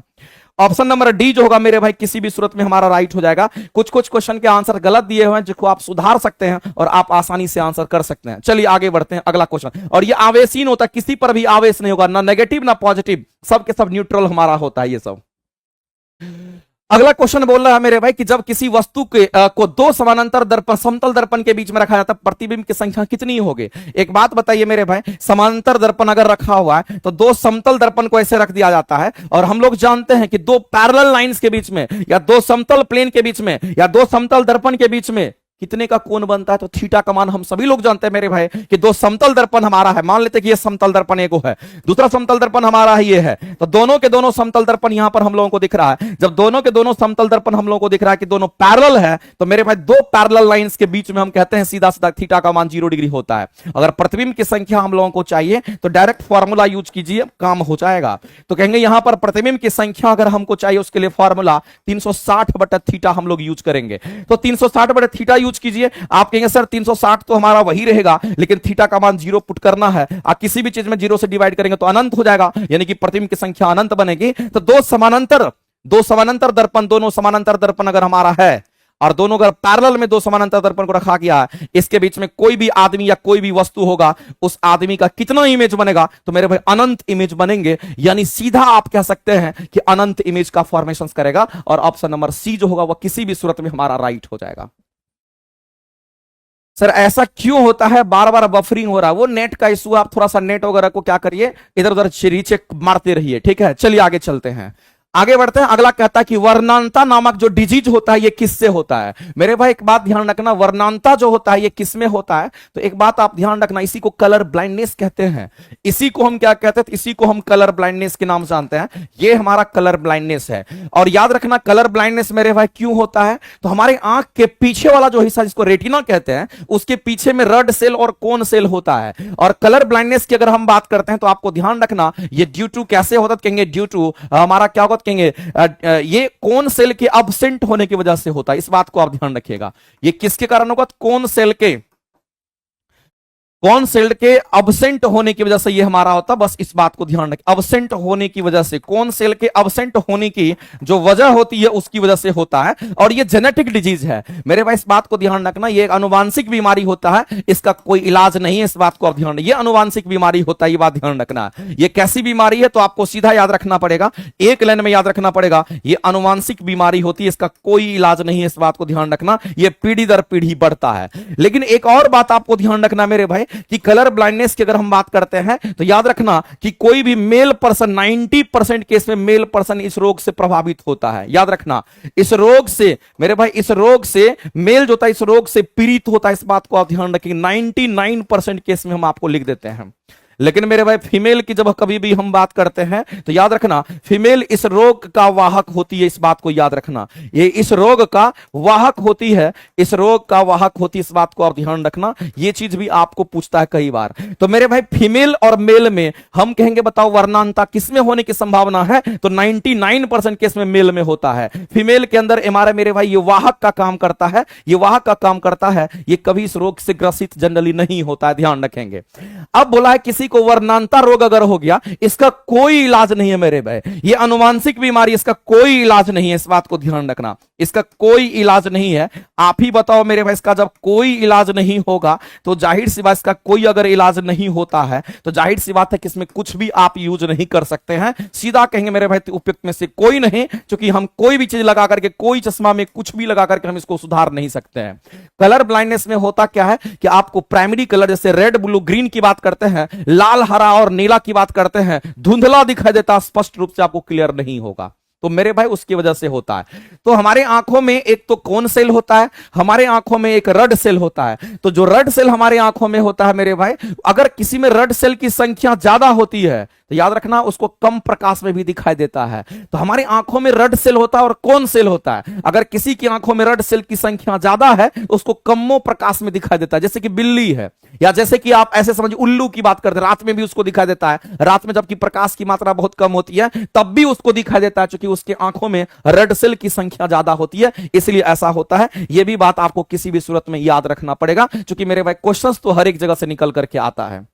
ऑप्शन नंबर डी जो होगा मेरे भाई किसी भी सूरत में हमारा राइट हो जाएगा। कुछ क्वेश्चन के आंसर गलत दिए हुए हैं जिसको आप सुधार सकते हैं और आप आसानी से आंसर कर सकते हैं। चलिए आगे बढ़ते हैं, अगला क्वेश्चन, और ये आवेशहीन होता है, किसी पर भी आवेश नहीं होगा, ना नेगेटिव ना पॉजिटिव, सब के सब न्यूट्रल हमारा होता है ये सब। अगला क्वेश्चन बोल रहा है मेरे भाई कि जब किसी वस्तु के को दो समानांतर दर्पण समतल दर्पण के बीच में रखा जाता है, प्रतिबिंब की संख्या कितनी होगी। एक बात बताइए मेरे भाई, समांतर दर्पण अगर रखा हुआ है तो दो समतल दर्पण को ऐसे रख दिया जाता है, और हम लोग जानते हैं कि दो पैरेलल लाइंस के बीच में, या दो समतल प्लेन के बीच में, या दो समतल दर्पण के बीच में कितने का कोण बनता है, तो थीटा का मान हम सभी लोग जानते हैं मेरे भाई कि दो समतल दर्पण हमारा है, मान लेते हैं कि ये समतल दर्पण एक है, दूसरा समतल दर्पण हमारा ही ये है, तो दोनों के दोनों समतल दर्पण यहां पर हम लोगों को दिख रहा है। जब दोनों के दोनों समतल दर्पण हम लोगों को दिख रहा है कि दोनों पैरेलल है, तो मेरे भाई दो पैरेलल लाइंस के बीच में हम कहते हैं सीधा सीधा थीटा का मान 0 डिग्री होता है। अगर प्रतिबिंब की संख्या हम लोगों को चाहिए तो डायरेक्ट फॉर्मूला यूज कीजिए, काम हो जाएगा। तो कहेंगे यहां पर प्रतिबिंब की संख्या अगर हमको चाहिए उसके लिए फॉर्मूला 360/थीटा हम लोग यूज करेंगे, तो 360/थीटा यूज कीजिए। आप कहेंगे सर 360 तो हमारा वही रहेगा, लेकिन थीटा का मान 0 पुट करना है, आप किसी भी चीज में 0 से डिवाइड करेंगे तो अनंत हो जाएगा, यानी कि प्रतिबिंब की संख्या अनंत बनेगी। तो दो समानांतर दर्पण, दोनों समानांतर दर्पण अगर हमारा है और दोनों अगर पैरेलल में दो समानांतर दर्पण को रखा गया है, इसके बीच में कोई भी आदमी या कोई भी वस्तु होगा, उस आदमी का कितना इमेज बनेगा, तो मेरे भाई अनंत इमेज बनेंगे, यानी सीधा आप कह सकते हैं कि अनंत इमेज का फॉर्मेशन करेगा, और ऑप्शन नंबर सी जो होगा वह किसी भी सूरत में हमारा राइट हो जाएगा। सर ऐसा क्यों होता है, बार बार बफरिंग हो रहा है, वो नेट का इशू, आप थोड़ा सा नेट वगैरह को क्या करिए, इधर उधर रीचेक मारते रहिए, ठीक है। चलिए आगे चलते हैं, आगे बढ़ते हैं। अगला कहता है कि वर्णांता नामक जो डिजीज होता है ये किससे होता है। मेरे भाई एक बात ध्यान रखना, वर्णांता जो होता है ये किसमें होता है, तो एक बात आप ध्यान रखना, इसी को कलर ब्लाइंडनेस कहते हैं। इसी को हम क्या कहते हैं, इसी को हम कलर ब्लाइंडनेस के नाम जानते हैं, ये हमारा कलर ब्लाइंडनेस है। और याद रखना कलर ब्लाइंडनेस मेरे भाई क्यों होता है, तो हमारे आंख के पीछे वाला जो हिस्सा जिसको रेटिना कहते हैं, उसके पीछे में रड सेल और कोन सेल होता है। और कलर ब्लाइंडनेस की अगर हम बात करते हैं तो आपको ध्यान रखना ये ड्यू टू कैसे होता है, कहेंगे ड्यू टू हमारा क्या होता, कहेंगे ये कोन सेल के अब्सेंट होने की वजह से होता है। इस बात को आप ध्यान रखिएगा, ये किसके कारण होगा, कोन सेल के अब्सेंट होने की वजह से ये हमारा होता, बस इस बात को ध्यान रखें, अब्सेंट होने की वजह से, कोन सेल के अब्सेंट होने की जो वजह होती है उसकी वजह से होता है, और ये जेनेटिक डिजीज है मेरे भाई, इस बात को ध्यान रखना, ये एक आनुवांशिक बीमारी होता है, इसका कोई इलाज नहीं है, इस बात को आप ध्यान रखिए, ये आनुवांशिक बीमारी होता है, ये बात ध्यान रखना। ये कैसी बीमारी है तो आपको सीधा याद रखना पड़ेगा, एक लाइन में याद रखना पड़ेगा, ये आनुवांशिक बीमारी होती है, इसका कोई इलाज नहीं है, इस बात को ध्यान रखना, ये पीढ़ी दर पीढ़ी बढ़ता है। लेकिन एक और बात आपको ध्यान रखना मेरे भाई कि कलर ब्लाइंडनेस की अगर हम बात करते हैं तो याद रखना कि कोई भी मेल पर्सन, 90% केस में मेल पर्सन इस रोग से प्रभावित होता है। याद रखना इस रोग से मेरे भाई, इस रोग से मेल जो होता है इस रोग से पीड़ित होता है, इस बात को आप ध्यान रखिए। 99% केस में हम आपको लिख देते हैं, लेकिन मेरे भाई फीमेल की जब कभी भी हम बात करते हैं तो याद रखना फीमेल इस रोग का वाहक होती है, इस बात को याद रखना, ये इस रोग का वाहक होती है, इस रोग का वाहक होती है, इस बात को आप ध्यान रखना। ये चीज भी आपको पूछता है कई बार। तो मेरे भाई फीमेल और मेल में हम कहेंगे बताओ वर्णांता किसमें होने की संभावना है, तो 99% केस में मेल में होता है। फीमेल के अंदर हमारे मेरे भाई ये वाहक का काम करता है, ये वाहक का काम करता है, ये कभी इस रोग से ग्रसित जनरली नहीं होता है, ध्यान रखेंगे। अब बोला है किसी को वर्णांता रोग अगर हो गया, इसका कोई इलाज नहीं है मेरे भाई, ये अनुवांशिक बीमारी, इसका कोई इलाज नहीं है, इस बात को ध्यान रखना, इसका कोई इलाज नहीं है। आप ही बताओ मेरे भाई, इसका जब कोई इलाज नहीं होगा तो जाहिर सी बात, इसका कोई अगर इलाज नहीं होता है तो जाहिर सी बात है कि इसमें कुछ भी आप यूज नहीं कर सकते हैं। सीधा कहेंगे मेरे भाई उपयुक्त में से कोई नहीं, क्योंकि हम कोई भी चीज लगा करके, कोई चश्मा में कुछ भी लगा करके हम इसको सुधार नहीं सकते हैं। कलर ब्लाइंडनेस में होता क्या है कि आपको प्राइमरी कलर जैसे रेड ब्लू ग्रीन की बात करते हैं, लाल हरा और नीला की बात करते हैं, धुंधला दिखाई देता, स्पष्ट रूप से आपको क्लियर नहीं होगा, तो मेरे भाई उसकी वजह से होता है। तो हमारे आंखों में एक तो कौन सेल होता है, हमारे आंखों में एक रड सेल होता है। तो जो रड सेल हमारे आंखों में होता है मेरे भाई, अगर किसी में रड सेल की संख्या ज्यादा होती है तो याद रखना उसको कम प्रकाश में भी दिखाई देता है। तो हमारी आंखों में रड सेल होता है और कौन सेल होता है, अगर किसी की आंखों में रड सेल की संख्या ज्यादा है उसको कमो प्रकाश में दिखाई देता है, जैसे कि बिल्ली है, या जैसे कि आप ऐसे समझिए उल्लू की बात करते हैं, रात में भी उसको दिखाई देता है, रात में जबकि प्रकाश की मात्रा बहुत कम होती है तब भी उसको दिखाई देता है, क्योंकि उसके आंखों में रेड सेल की संख्या ज्यादा होती है, इसलिए ऐसा होता है। यह भी बात आपको किसी भी सूरत में याद रखना पड़ेगा, क्योंकि मेरे भाई क्वेश्चंस तो हर एक जगह से निकल करके आता है।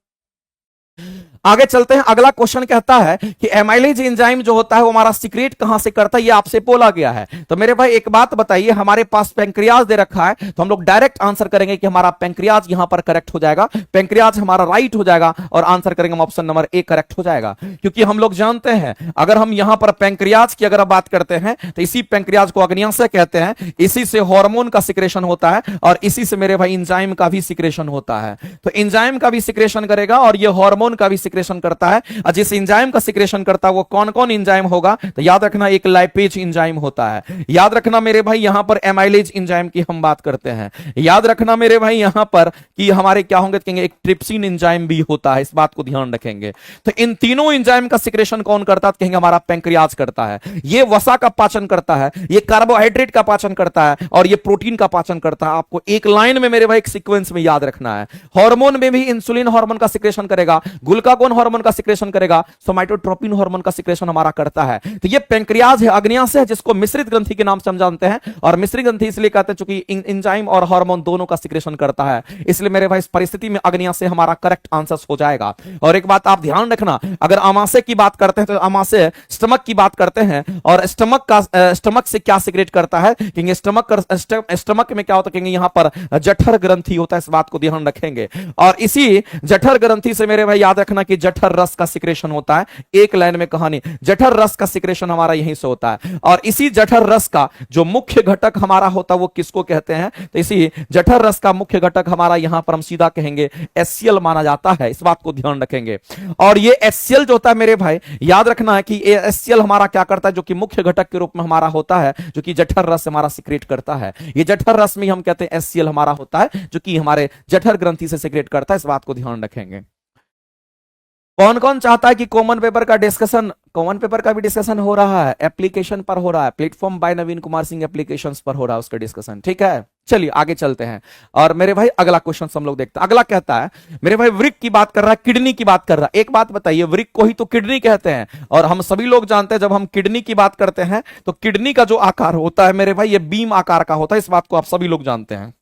आगे चलते हैं, अगला क्वेश्चन कहता है कि एमाइलेज एंजाइम जो होता है वो हमारा सीक्रेट कहां से करता है, ये आपसे बोला गया है। तो मेरे भाई एक बात बताइए, हमारे पास पेंक्रियाज दे रखा है तो हम लोग डायरेक्ट आंसर करेंगे कि हमारा पेंक्रियाज यहां पर करेक्ट हो जाएगा, पेंक्रियाज हमारा राइट हो जाएगा और आंसर करेंगे हम ऑप्शन नंबर ए करेक्ट हो जाएगा। क्योंकि हम लोग जानते हैं अगर हम यहां पर पेंक्रियाज की अगर बात करते हैं तो इसी पेंक्रियाज को अग्न्याशय कहते हैं, इसी से हार्मोन का सिक्रेशन होता है और इसी से मेरे भाई एंजाइम का भी सिक्रेशन होता है। तो एंजाइम का भी सिक्रेशन करेगा और ये हार्मोन का भी सिक्रेशन करता है। और जिस एंजाइम का सिक्रेशन करता है वो कौन कौन एंजाइम होगा, तो याद रखना एक लाइपेज एंजाइम होता है, याद रखना मेरे भाई यहां पर एमाइलेज एंजाइम की हम बात करते हैं, याद रखना मेरे भाई यहां पर कि हमारे क्या होंगे, कहेंगे एक ट्रिप्सिन एंजाइम भी होता है, इस बात को ध्यान रखेंगे। तो इन तीनों एंजाइम का सिक्रेशन कौन करता है, तो कहेंगे हमारा पेंक्रियाज करता है। ये वसा का पाचन करता है, ये कार्बोहाइड्रेट का पाचन करता है और ये प्रोटीन का पाचन करता है। आपको एक लाइन में मेरे भाई एक सीक्वेंस में याद रखना है। हार्मोन में भी इंसुलिन हार्मोन का सिक्रेशन करेगा, ग्लूकागोन हार्मोन का सिक्रेशन करेगा, सोमाइटोट्रोपिन हार्मोन का सिक्रेशन हमारा करता है। तो ये पेंक्रियाज है, अग्न्याशय है, जिसको मिश्रित ग्रंथि के नाम से हम जानते हैं, और मिश्रित ग्रंथि इसलिए कहते हैं क्योंकि एंजाइम और हार्मोन दोनों का सिक्रेशन करता है, इसलिए मेरे भाई इस परिस्थिति में अग्न्याशय हमारा करेक्ट आंसर हो जाएगा। और एक बात आप ध्यान रखना, अगर अमाशय की बात करते हैं तो अमाशय स्टमक की बात करते हैं, और स्टमक से क्या सिक्रेट करता है, क्योंकि स्टमक में क्या होता है, कहेंगे यहां पर जठर ग्रंथि होता है, इस बात को ध्यान रखेंगे। और इसी जठर ग्रंथि से मेरे भाई याद रखना कि जठर रस का सिक्रेशन होता है। एक लाइन में कहानी, जठर रस का सिक्रेशन हमारा यहीं से होता है। और इसी जठर रस का जो मुख्य घटक हमारा होता है वो किसको कहते हैं, तो इसी जठर रस का मुख्य घटक हमारा यहां पर हम सीधा कहेंगे HCl माना जाता है, इस बात को ध्यान रखेंगे। और ये HCl जो होता है मेरे भाई याद रखना है कि ये HCl हमारा क्या करता है, जो कि मुख्य घटक के रूप में हमारा होता है, जो कि जठर रस हमारा सिक्रेट करता है। ये जठर रस में हम कहते हैं HCl हमारा होता है, जो कि हमारे जठर ग्रंथि से सिक्रेट करता है, इस बात को ध्यान रखेंगे। कौन कौन चाहता है कि कॉमन पेपर का डिस्कशन, कॉमन पेपर का भी डिस्कशन हो रहा है, एप्लीकेशन पर हो रहा है, platform by Naveen Kumar Singh applications पर हो रहा है उसका डिस्कशन, ठीक है। चलिए आगे चलते हैं और मेरे भाई अगला क्वेश्चन हम लोग देखते हैं। अगला कहता है मेरे भाई वृक्क की बात कर रहा है, किडनी की बात कर रहा है। एक बात बताइए, वृक्क को ही तो किडनी कहते हैं, और हम सभी लोग जानते हैं जब हम किडनी की बात करते हैं तो किडनी का जो आकार होता है मेरे भाई ये बीम आकार का होता है, इस बात को आप सभी लोग जानते हैं।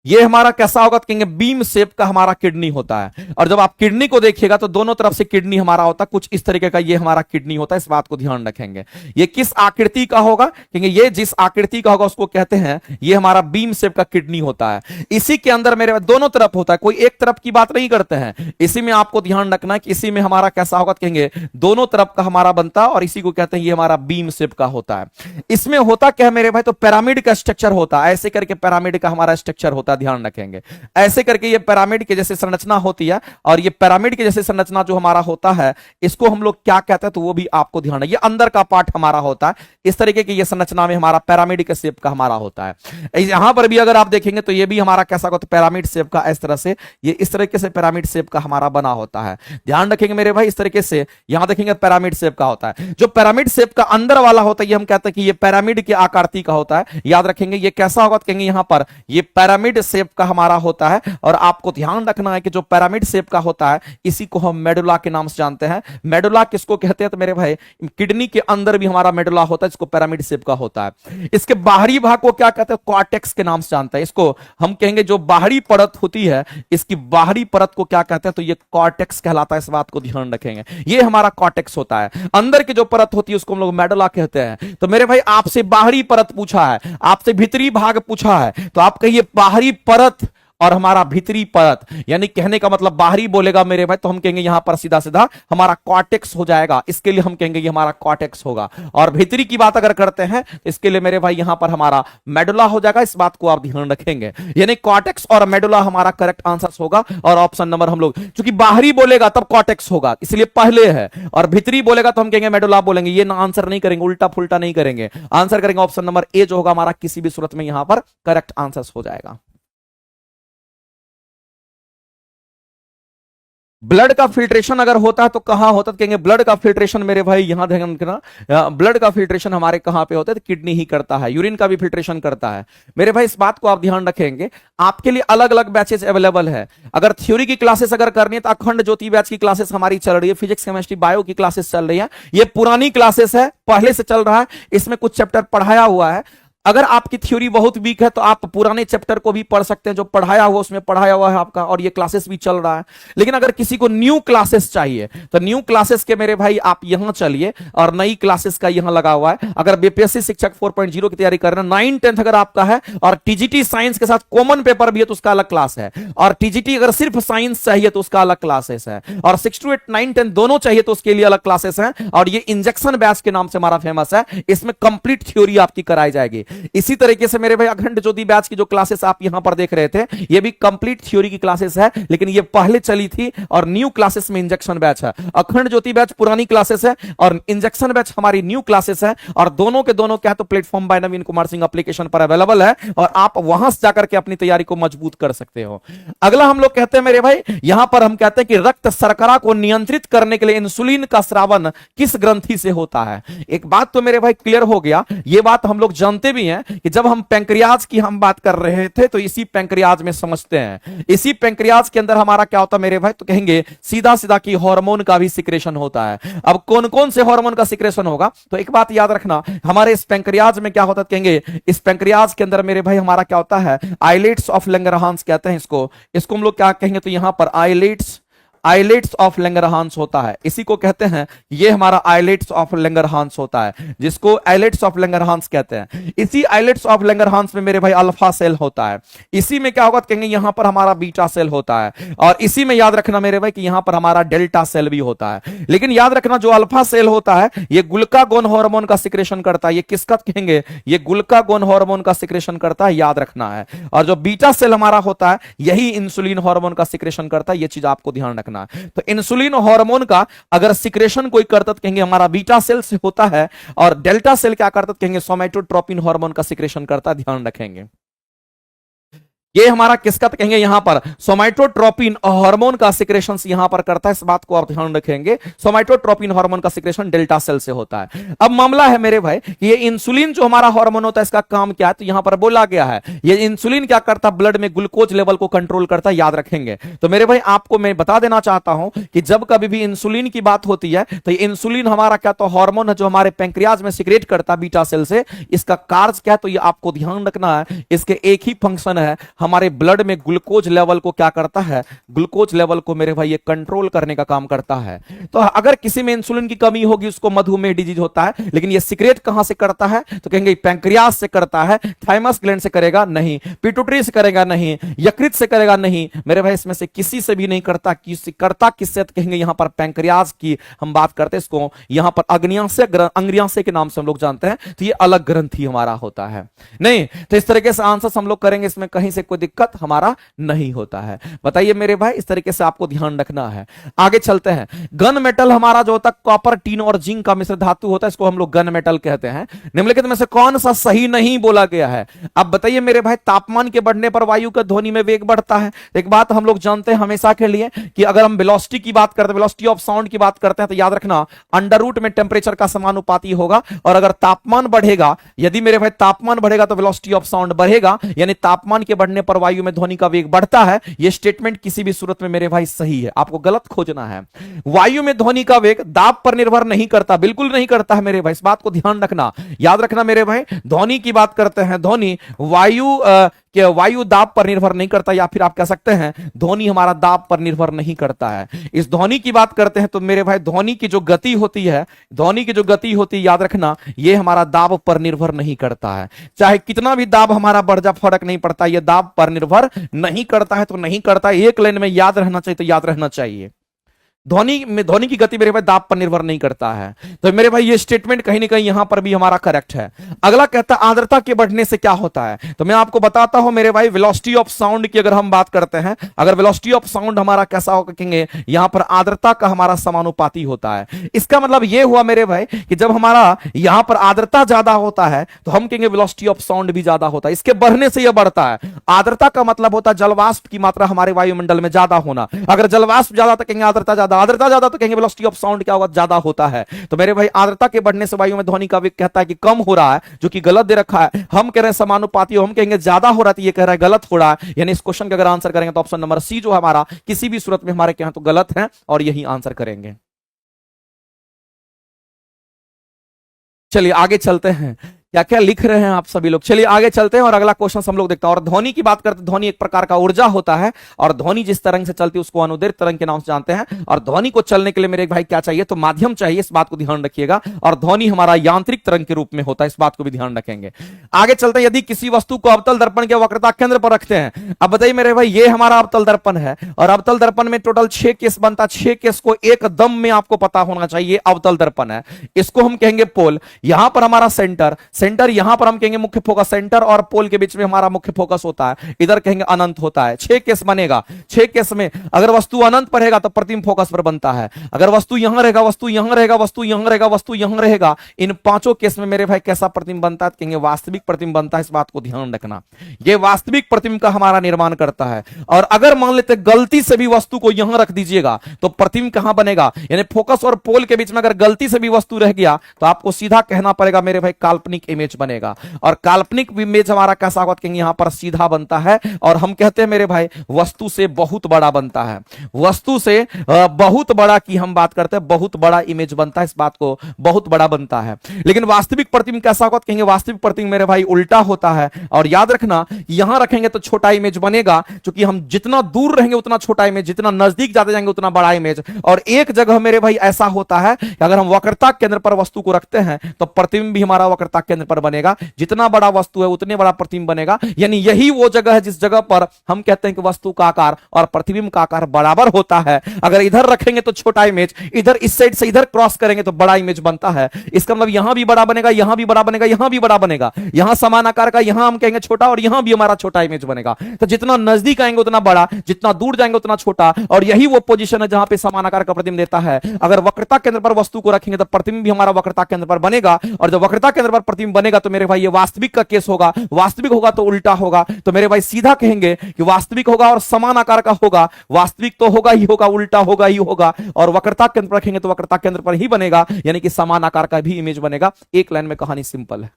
ये हमारा कैसा होगा, कहेंगे बीम शेप का हमारा किडनी होता है। और जब आप किडनी को देखिएगा तो दोनों तरफ से किडनी हमारा होता है, कुछ इस तरीके का ये हमारा किडनी होता है, इस बात को ध्यान रखेंगे। ये किस आकृति का होगा, कहेंगे ये जिस आकृति का होगा उसको कहते हैं ये हमारा बीम शेप का किडनी होता है। इसी के अंदर मेरे दोनों तरफ होता है, कोई एक तरफ की बात नहीं करते हैं। इसी में आपको ध्यान रखना है कि इसी में हमारा कैसा होगा, कहेंगे दोनों तरफ का हमारा बनता है और इसी को कहते हैं ये हमारा बीम शेप का होता है। इसमें होता क्या है मेरे भाई, तो पिरामिड का स्ट्रक्चर होता है, ऐसे करके पिरामिड का हमारा स्ट्रक्चर होता है, है, ध्यान रखेंगे। ऐसे करके ये पिरामिड के जैसे संरचना होती है, और ये पिरामिड के जैसे संरचना जो हमारा होता है इसको हम लोग क्या कहते हैं, तो वो भी आपको ध्यान है। ये अंदर का पार्ट हमारा होता है, इस तरीके की ये संरचना में हमारा पिरामिड के शेप का हमारा होता है। यहां पर भी अगर आप देखेंगे तो ये भी हमारा कैसा होता है, पिरामिड शेप का, इस तरह से ये इस तरीके से पिरामिड शेप का हमारा बना होता है। ध्यान रखेंगे मेरे भाई, इस तरीके से यहां देखेंगे पिरामिड शेप का होता है। जो पिरामिड शेप का अंदर वाला होता है ये हम कहते हैं कि ये पिरामिड के आकृति का होता है। याद रखेंगे ये कैसा होगा, तो कहेंगे यहां पर ये पिरामिड शेप का हमारा होता है। और आपको ध्यान रखना है कि जो पिरामिड शेप का होता है इसी को हम मेडुला के नाम से जानते हैं। मेडुला किसको कहते हैं, तो मेरे भाई किडनी के अंदर भी हमारा मेडुला होता है, जिसको पिरामिड शेप का होता है। इसके बाहरी भाग को क्या कहते हैं, कॉर्टेक्स के नाम से जानते हैं। इसको हम कहेंगे जो बाहरी परत होती है, इसकी बाहरी परत को क्या कहते हैं, तो ये कॉर्टेक्स कहलाता है। इस बात को ध्यान रखेंगे, ये हमारा कॉर्टेक्स होता है। अंदर की जो परत होती है उसको हम लोग मेडुला कहते हैं। तो मेरे भाई आपसे बाहरी परत पूछा है, आपसे भीतरी भाग पूछा है, तो आप कहिए बाहरी परत और हमारा भीतरी परत, यानी कहने का मतलब बाहरी बोलेगा मेरे भाई तो हम कहेंगे यहां पर सीधा सीधा हमारा कॉर्टेक्स हो जाएगा, इसके लिए हम कहेंगे ये हमारा कॉर्टेक्स होगा। और भीतरी की बात अगर करते हैं तो इसके लिए मेरे भाई यहां पर हमारा मेडुला हो जाएगा। इस बात को आप ध्यान रखेंगे, यानी कॉर्टेक्स और मेडुला हमारा करेक्ट आंसर होगा। और ऑप्शन नंबर हम लोग चूंकि बाहरी बोलेगा तब कॉर्टेक्स होगा, इसलिए पहले है, और भीतरी बोलेगा तो हम कहेंगे मेडुला बोलेंगे। ये ना आंसर नहीं करेंगे, उल्टा फुल्टा नहीं करेंगे, आंसर करेंगे ऑप्शन नंबर ए जो होगा हमारा किसी भी सूरत में यहां पर करेक्ट आंसर हो जाएगा। ब्लड का फिल्ट्रेशन अगर होता है तो कहां होता है, कहेंगे ब्लड का फिल्ट्रेशन मेरे भाई यहां ध्यान रखना, ब्लड का फिल्ट्रेशन हमारे कहां पे होता है, तो किडनी ही करता है। यूरिन का भी फिल्ट्रेशन करता है मेरे भाई, इस बात को आप ध्यान रखेंगे। आपके लिए अलग अलग बैचेस अवेलेबल है। अगर थ्योरी की क्लासेस अगर करनी है तो अखंड ज्योति बैच की क्लासेस हमारी चल रही है, फिजिक्स केमिस्ट्री बायो की क्लासेस चल रही है। ये पुरानी क्लासेस है, पहले से चल रहा है, इसमें कुछ चैप्टर पढ़ाया हुआ है। अगर आपकी थ्योरी बहुत वीक है तो आप पुराने चैप्टर को भी पढ़ सकते हैं, जो पढ़ाया हुआ उसमें पढ़ाया हुआ है आपका, और ये क्लासेस भी चल रहा है। लेकिन अगर किसी को न्यू क्लासेस चाहिए तो न्यू क्लासेस के मेरे भाई आप यहां चलिए, और नई क्लासेस का यहां लगा हुआ है। अगर बीपीएससी शिक्षक 4.0 की तैयारी कर रहे हैं, 9, 10 अगर आपका है और टीजीटी साइंस के साथ कॉमन पेपर भी है तो उसका अलग क्लास है, और टीजीटी अगर सिर्फ साइंस चाहिए तो उसका अलग क्लासेस है, और 6 to 8, 9, 10 दोनों चाहिए तो उसके लिए अलग क्लासेस हैं। और ये इंजेक्शन बैच के नाम से हमारा फेमस है, इसमें कंप्लीट थ्योरी आपकी कराई जाएगी। इसी तरीके से मेरे भाई अखंड ज्योति बैच की जो क्लासेस आप यहां पर देख रहे थे ये भी कंप्लीट थ्योरी की क्लासेस है, लेकिन ये पहले चली थी, और न्यू क्लासेस में इंजेक्शन बैच है। अखंड ज्योति बैच पुरानी क्लासेस है और इंजेक्शन बैच हमारी न्यू क्लासेस है, और दोनों के दोनों क्या है तो platform by Naveen Kumar Singh application पर अवेलेबल है, और आप वहां से जाकर के अपनी तैयारी को मजबूत कर सकते हो। अगला हम लोग कहते हैं मेरे भाई, यहां पर हम कहते हैं कि रक्त शर्करा को नियंत्रित करने के लिए इंसुलिन का स्रावन किस ग्रंथि से होता है। एक बात तो मेरे भाई क्लियर हो गया, ये बात हम लोग जानते भी हैं कि जब हम पैंक्रियाज की हम बात कर रहे थे तो इसी पैंक्रियाज में समझते हैं, इसी पैंक्रियाज के अंदर हमारा क्या होता है मेरे भाई, तो कहेंगे सीधा सीधा कि हार्मोन का भी सिक्रेशन होता है। अब कौन कौन से हार्मोन का सिक्रेशन होगा, तो एक बात याद रखना, हमारे इस पैंक्रियाज में क्या होता है, कहेंगे इस पैंक्रियाज के अंदर मेरे भाई हमारा क्या होता है, आइलेट्स ऑफ लैंगरहांस कहते हैं इसको हम लोग क्या कहेंगे, तो यहां पर आइलेट्स ऑफ लैंगरहांस होता है, इसी को कहते हैं, ये हमारा आइलेट्स ऑफ लैंगरहांस होता है, जिसको आइलेट्स ऑफ लैंगरहांस कहते हैं। इसी आइलेट्स ऑफ लैंगरहांस में मेरे भाई अल्फा सेल होता है, इसी में क्या होगा कहेंगे यहां पर हमारा बीटा सेल होता है, और इसी में याद रखना मेरे भाई कि यहां पर हमारा डेल्टा सेल भी होता है। लेकिन याद रखना जो अल्फा सेल होता है ये ग्लूकागोन हार्मोन का सिक्रेशन करता है, ये किसका कहेंगे, ये ग्लूकागोन हार्मोन का सिक्रेशन करता है, याद रखना है। और जो बीटा सेल हमारा होता है यही इंसुलिन हार्मोन का सिक्रेशन करता है, ये चीज आपको ध्यान रखना। तो इंसुलिन हार्मोन का अगर सिक्रेशन कोई करता तो कहेंगे हमारा बीटा सेल से होता है, और डेल्टा सेल क्या करता कहेंगे सोमैटोट्रोपिन हार्मोन का सिक्रेशन करता है, ध्यान रखेंगे। ये हमारा किसका तो कहेंगे यहां पर सोमैटोट्रोपिन हार्मोन का सिक्रेशन यहां पर करता है, इस बात को आप ध्यान रखेंगे। सोमैटोट्रोपिन हार्मोन का सिक्रेशन डेल्टा सेल से होता है। अब मामला है मेरे भाई कि ये इंसुलिन जो हमारा हार्मोन होता है इसका काम क्या है, तो यहां पर बोला गया है ये इंसुलिन क्या करता है, ब्लड में ग्लूकोज लेवल को कंट्रोल करता है, याद रखेंगे। तो मेरे भाई आपको मैं बता देना चाहता हूं कि जब कभी भी इंसुलिन की बात होती है तो ये इंसुलिन हमारा क्या तो हार्मोन है जो हमारे पैंक्रियाज में सिक्रेट करता है बीटा सेल से। इसका कार्य क्या है तो ये आपको ध्यान रखना है, इसके एक ही फंक्शन है, हमारे ब्लड में ग्लूकोज लेवल को क्या करता है, ग्लूकोज लेवल को मेरे भाई ये कंट्रोल करने का काम करता है। तो अगर किसी में इंसुलिन की कमी होगी उसको मधुमेह डिजीज होता है, लेकिन ये सिक्रेट कहां से करता है तो कहेंगे पैंक्रियास से करता है, थाइमस ग्लैंड से करेगा नहीं, पिट्यूटरी से करेगा नहीं, यकृत से करेगा नहीं मेरे भाई, इसमें से किसी से भी नहीं करता। किससे तो कहेंगे यहां पर पैंक्रियास की हम बात करते हैं, इसको यहां पर अंग्रियाशय के नाम से हम लोग जानते हैं, तो ये अलग ग्रंथि हमारा होता है नहीं। तो इस तरीके से आंसर हम लोग करेंगे, इसमें कहीं से कोई दिक्कत हमारा नहीं होता है। बताइए मेरे भाई, इस तरीके से आपको ध्यान रखना है। आगे चलते हैं। गन मेटल हमारा जो होता है कॉपर, टीन और जिंक का मिश्र धातु होता है, इसको हम लोग गन मेटल कहते हैं। निम्नलिखित में से कौन सा सही नहीं बोला गया है? अब बताइए मेरे भाई, तापमान के बढ़ने पर वायु का ध्वनि में वेग बढ़ता है। एक बात हम लोग जानते हैं हमेशा के लिए कि अगर हम वेलोसिटी की बात करते हैं, वेलोसिटी ऑफ साउंड की बात करते हैं, तो याद रखना अंडर रूट में टेम्परेचर का समानुपाती होगा। और अगर तापमान बढ़ेगा, यदि मेरे भाई तापमान बढ़ेगा तो वेलोसिटी ऑफ साउंड बढ़ेगा, यानी तापमान के बढ़ने पर वायु में ध्वनि का वेग बढ़ता है। यह स्टेटमेंट किसी भी सूरत में मेरे भाई सही है, आपको गलत खोजना है। वायु में ध्वनि का वेग दाब पर निर्भर नहीं करता, बिल्कुल नहीं करता है मेरे भाई, इस बात को ध्यान रखना, याद रखना मेरे भाई। ध्वनि की बात करते हैं, ध्वनि वायु दाब पर निर्भर नहीं करता, या फिर आप कह सकते हैं ध्वनि हमारा दाब पर निर्भर नहीं करता है। इस ध्वनि की बात करते हैं तो मेरे भाई ध्वनि की जो गति होती है, ध्वनि की जो गति होती है, याद रखना यह हमारा दाब पर निर्भर नहीं करता है। चाहे कितना भी दाब हमारा बढ़ जा, फर्क नहीं पड़ता, यह दाब पर निर्भर नहीं करता है तो नहीं करता है। एक लाइन में याद रहना चाहिए तो याद रहना चाहिए। ध्वनि की गति मेरे भाई दाब पर निर्भर नहीं करता है। तो मेरे भाई ये स्टेटमेंट कहीं ना कहीं यहां पर भी हमारा करेक्ट है। अगला कहता है आर्द्रता के बढ़ने से क्या होता है? तो मैं आपको बताता हूं मेरे भाई, वेलोसिटी ऑफ साउंड की अगर हम बात करते हैं, अगर वेलोसिटी ऑफ साउंड हमारा कैसा होगा, कहेंगे यहां पर आर्द्रता का हमारा समानुपाती होता है। इसका मतलब यह हुआ मेरे भाई कि जब हमारा यहां पर आर्द्रता ज्यादा होता है तो हम कहेंगे वेलोसिटी ऑफ साउंड भी ज्यादा होता है। इसके बढ़ने से यह बढ़ता है। आर्द्रता का मतलब होता है जलवाष्प की मात्रा हमारे वायुमंडल में ज्यादा होना। अगर जलवाष्प ज्यादा तो कहेंगे आर्द्रता ज्यादा, आर्द्रता ज्यादा तो कहेंगे वेलोसिटी ऑफ साउंड क्या होगा, ज्यादा होता है। तो मेरे भाई आर्द्रता के बढ़ने से वायु में ध्वनि का वेग कहता है कि कम हो रहा है, जो कि गलत दे रखा है। हम कह रहे हैं समानुपाती, हम कहेंगे ज्यादा हो रहा है, तो ये कह रहा है गलत हो रहा है। यानी इस क्वेश्चन का अगर आंसर करेंगे तो ऑप्शन नंबर सी जो हमारा किसी भी सूरत में हमारे क्या तो गलत है, और यही आंसर करेंगे। चलिए आगे चलते हैं, क्या क्या लिख रहे हैं आप सभी लोग। चलिए आगे चलते हैं और अगला क्वेश्चन हम लोग देखते हैं। और ध्वनि की बात करते हैं, ध्वनि एक प्रकार का ऊर्जा होता है, और ध्वनि जिस तरंग से चलती है उसको अनुदैर्ध्य तरंग के नाम से जानते हैं। और ध्वनि को चलने के लिए मेरे भाई क्या चाहिए, तो माध्यम चाहिए, इस बात को ध्यान रखिएगा। और ध्वनि हमारा यांत्रिक तरंग के रूप में होता है, इस बात को भी ध्यान रखेंगे। आगे चलते हैं। यदि किसी वस्तु को अवतल दर्पण के वक्रता केंद्र पर रखते हैं, अब बताइए मेरे भाई ये हमारा अवतल दर्पण है, और अवतल दर्पण में टोटल 6 केस बनता है। 6 केस को एकदम में आपको पता होना चाहिए। अवतल दर्पण है, इसको हम कहेंगे पोल। यहां पर हमारा सेंटर, यहां पर हम कहेंगे मुख्य फोकस। सेंटर और पोल के बीच में हमारा मुख्य फोकस होता है, इधर कहेंगे अनंत होता है। 6 केस बनेगा। 6 केस में अगर वस्तु अनंत पर रहेगा तो प्रतिबिंब फोकस पर बनता है। अगर वस्तु यहां रहेगा, वस्तु यहां रहेगा, वस्तु यहां रहेगा, वस्तु यहां रहेगा, इन पांचों केस में मेरे भाई कैसा प्रतिबिंब बनता है, कहेंगे वास्तविक प्रतिबिंब बनता है। इस बात को ध्यान रखना, यह वास्तविक प्रतिबिंब का हमारा निर्माण करता है। और अगर मान लेते गलती से भी वस्तु को यहां रख दीजिएगा तो प्रतिबिंब कहां बनेगा, यानी फोकस और पोल के बीच में अगर गलती से भी वस्तु रह गया तो आपको सीधा कहना पड़ेगा मेरे भाई काल्पनिक इमेज बनेगा। और काल्पनिक इमेज हमारा कैसा होगा, कहेंगे यहां पर सीधा बनता है। और हम कहते हैं मेरे भाई वस्तु से बहुत बड़ा बनता है। वस्तु से बहुत बड़ा की हम बात करते हैं, बहुत बड़ा इमेज बनता है, इस बात को बहुत बड़ा बनता है। लेकिन वास्तविक प्रतिबिंब कैसा होगा, कहेंगे वास्तविक प्रतिबिंब मेरे भाई उल्टा होता है। और याद रखना यहां रखेंगे तो छोटा इमेज बनेगा, क्योंकि हम जितना दूर रहेंगे उतना छोटा इमेज, जितना नजदीक जाते जाएंगे उतना बड़ा इमेज। और एक जगह मेरे भाई ऐसा होता है कि अगर हम वक्रता केंद्र पर वस्तु को रखते हैं तो प्रतिबिंब भी हमारा वक्रता केंद्र पर बनेगा। जितना बड़ा वस्तु है उतने बड़ा प्रतिबिंब बनेगा। यानी यही वो जगह है जिस जगह पर हम कहते हैं कि वस्तु का आकार और प्रतिबिंब का आकार बराबर होता है। अगर इधर रखेंगे तो छोटा इमेज, इधर इस साइड से इधर क्रॉस करेंगे तो बड़ा इमेज बनता है। इसका मतलब यहां भी बड़ा बनेगा, यहां भी बड़ा बनेगा, यहां भी बड़ा बनेगा। यहां समान आकार का, यहां हम कहेंगे छोटा, और यहां भी हमारा छोटा इमेज बनेगा। तो जितना नजदीक आएंगे उतना बड़ा, जितना दूर जाएंगे उतना छोटा। और यही वो पोजीशन है जहां पे समान आकार का प्रतिबिंब देता है। अगर वक्रता केंद्र पर वस्तु को रखेंगे तो प्रतिबिंब भी हमारा वक्रता केंद्र पर बनेगा। और जब वक्रता केंद्र पर प्रतिबिंब बनेगा तो मेरे भाई ये वास्तविक का केस होगा। वास्तविक होगा तो उल्टा होगा। तो मेरे भाई सीधा कहेंगे कि वास्तविक होगा और समान आकार का होगा। वास्तविक तो होगा ही होगा, उल्टा होगा ही होगा। और वक्रता केंद्र पर रखेंगे तो वक्रता केंद्र पर ही बनेगा, यानी कि समान आकार का भी इमेज बनेगा। एक लाइन में कहानी सिंपल है।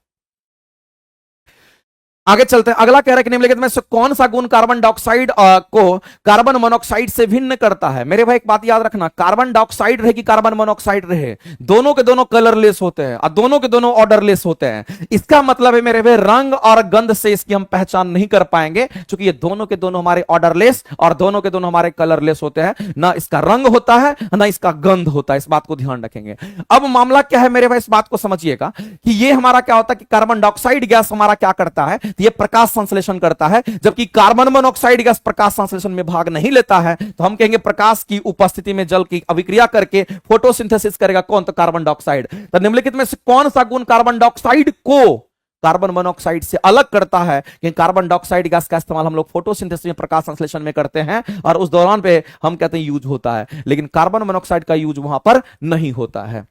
आगे चलते हैं। अगला कह रहा है कि निम्नलिखित में से कौन सा गुण कार्बन डाइऑक्साइड को कार्बन मोनोऑक्साइड से भिन्न करता है। मेरे भाई एक बात याद रखना, कार्बन डाइऑक्साइड रहे कि कार्बन मोनोऑक्साइड रहे, दोनों के दोनों कलरलेस होते हैं और दोनों के दोनों ऑर्डरलेस होते हैं। इसका मतलब है मेरे भाई रंग और गंध से इसकी हम पहचान नहीं कर पाएंगे, क्योंकि ये दोनों के दोनों हमारे ऑर्डरलेस और दोनों के दोनों हमारे कलरलेस होते हैं। ना इसका रंग होता है ना इसका गंध होता है, इस बात को ध्यान रखेंगे। अब मामला क्या है मेरे भाई, इस बात को समझिएगा कि ये हमारा क्या होता है कि कार्बन डाइऑक्साइड गैस हमारा क्या करता है, ये प्रकाश संश्लेषण करता है, जबकि कार्बन मोनोऑक्साइड गैस प्रकाश संश्लेषण में भाग नहीं लेता है। तो हम कहेंगे प्रकाश की उपस्थिति में जल की अभिक्रिया करके फोटोसिंथेसिस करेगा कौन, तो कार्बन डाइऑक्साइड। तो निम्नलिखित में से कौन सा गुण कार्बन डाइऑक्साइड को कार्बन मोनोऑक्साइड से अलग करता है कि कार्बन डाइऑक्साइड गैस का इस्तेमाल हम लोग फोटोसिंथेसिस में, प्रकाश संश्लेषण में करते हैं और उस दौरान पे हम कहते हैं यूज होता है, लेकिन कार्बन मोनोऑक्साइड का यूज वहां पर नहीं होता है।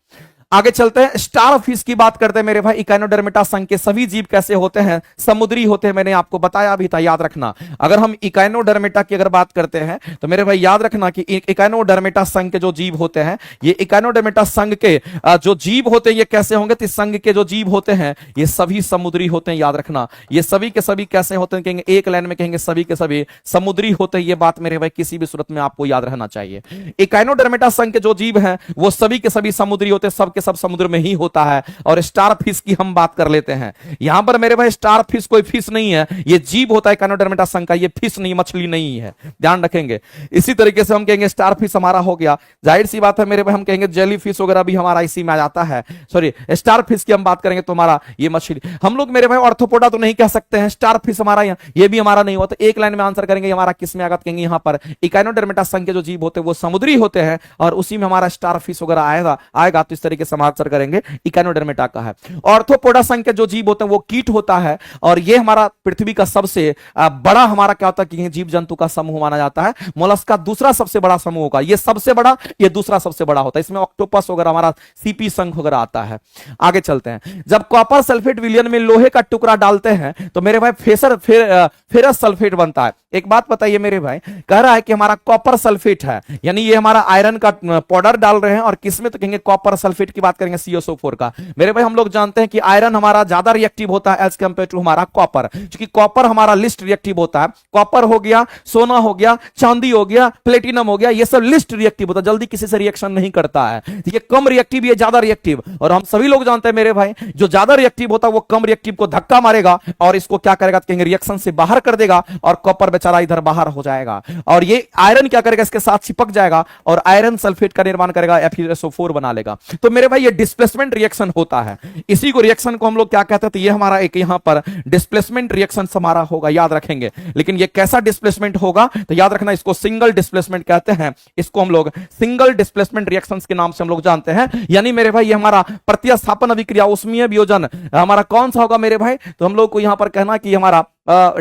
आगे चलते हैं, स्टार फिश की बात करते हैं मेरे भाई। इकाइनोडर्मेटा संघ के सभी जीव कैसे होते हैं? समुद्री होते हैं, मैंने आपको बताया भी था, याद रखना। अगर हम इकाइनोडर्मेटा की अगर बात करते हैं तो मेरे भाई याद रखना कि इकाइनोडर्मेटा संघ के जो जीव होते हैं, ये इकाइनोडर्मेटा संघ के जो जीव होते हैं ये कैसे होंगे? तो संघ के जो जीव होते हैं ये सभी समुद्री होते हैं, याद रखना। ये सभी के सभी कैसे होते हैं? कहेंगे एक लाइन में कहेंगे सभी के सभी समुद्री होते हैं। ये बात मेरे भाई किसी भी सूरत में आपको याद रहना चाहिए। इकाइनोडर्मेटा संघ के जो जीव हैं वो सभी के सभी समुद्री होते हैं, सब सब समुद्र में ही होता है। और स्टार फिश की हम बात कर लेते हैं। यहां पर मेरे भाई स्टार फिश कोई फिश नहीं है, ये जीव होता है इकाइनोडर्मेटा संघ का, ये फिश नहीं, मछली नहीं है, ध्यान रखेंगे। इसी तरीके से हम कहेंगे स्टार फिश हमारा हो गया। जाहिर सी बात है मेरे भाई हम कहेंगे जेली फिश वगैरह भी हमारा इसी में आ जाता है। सॉरी, स्टार फिश की हम बात करेंगे तो हमारा ये मछली, हम लोग मेरे भाई ऑर्थोपोडा तो नहीं कह सकते हैं, स्टार फिश हमारा ये भी हमारा नहीं होता। एक लाइन में आंसर करेंगे हमारा किस में आगा? कहेंगे यहां पर इकाइनोडर्मेटा संघ के जो जीव होते हैं वो समुद्री होते हैं और उसी में हमारा स्टार फिश वगैरह आएगा। तो इस तरीके से हम आंसर करेंगे इकाइनोडर्मेटा का है। ऑर्थोपोडा संघ के जो जीव होते हैं वो कीट होता है और ये हमारा पृथ्वी का सबसे बड़ा हमारा क्या होता है कि जीव जंतु का समूह माना जाता है। मोलस्क का दूसरा सबसे बड़ा समूह होगा, ये सबसे बड़ा, ये दूसरा सबसे बड़ा होता है। इसमें ऑक्टोपस वगैरह हमारा सीपी संघ वगैरह आता है। आगे चलते हैं, जब कॉपर सल्फेट विलयन में लोहे का टुकड़ा डालते हैं तो मेरे भाई फेरस सल्फेट बनता है। एक बात बताइए मेरे भाई, कह रहा है कि हमारा कॉपर सल्फेट है, यानी ये हमारा आयरन का पाउडर डाल रहे हैं और किसमें? तो कहेंगे कॉपर सल्फेट की बात करेंगे CSO4 का। मेरे भाई हम लोग जानते हैं कि आयरन हमारा ज्यादा रिएक्टिव होता है एज कंपेयर टू हमारा कॉपर, क्योंकि कॉपर हमारा लिस्ट रिएक्टिव होता है। कॉपर हो गया, सोना हो गया, चांदी हो गया, प्लेटिनम हो गया, ये सब लिस्ट रिएक्टिव होता है, जल्दी किसी से रिएक्शन नहीं करता है। ये कम रिएक्टिव, ये ज्यादा रिएक्टिव। और हम सभी लोग जानते हैं मेरे भाई जो ज्यादा रिएक्टिव होता है वो कम रिएक्टिव को धक्का मारेगा और इसको क्या करेगा? कहेंगे रिएक्शन से बाहर कर देगा और कॉपर बेचारा इधर बाहर हो जाएगा। और ये आयरन क्या करेगा? इसके साथ चिपक जाएगा और आयरन सल्फेट का निर्माण करेगा, FeSO4 बना लेगा। तो मेरे भाई ये डिस्प्लेसमेंट रिएक्शन होता है, इसी को रिएक्शन को हम लोग क्या कहते हैं? तो ये हमारा एक यहां पर डिस्प्लेसमेंट रिएक्शन हमारा होगा, याद रखेंगे। लेकिन ये कैसा डिस्प्लेसमेंट होगा? तो याद रखना इसको सिंगल डिस्प्लेसमेंट कहते हैं। इसको हम लोग सिंगल डिस्प्लेसमेंट रिएक्शंस के नाम से हम लोग जानते हैं। यानी मेरे भाई ये हमारा प्रतिस्थापन अभिक्रिया, ऊष्मीय वियोजन हमारा कौन सा होगा मेरे भाई? तो हम लोग को यहां पर कहना कि हमारा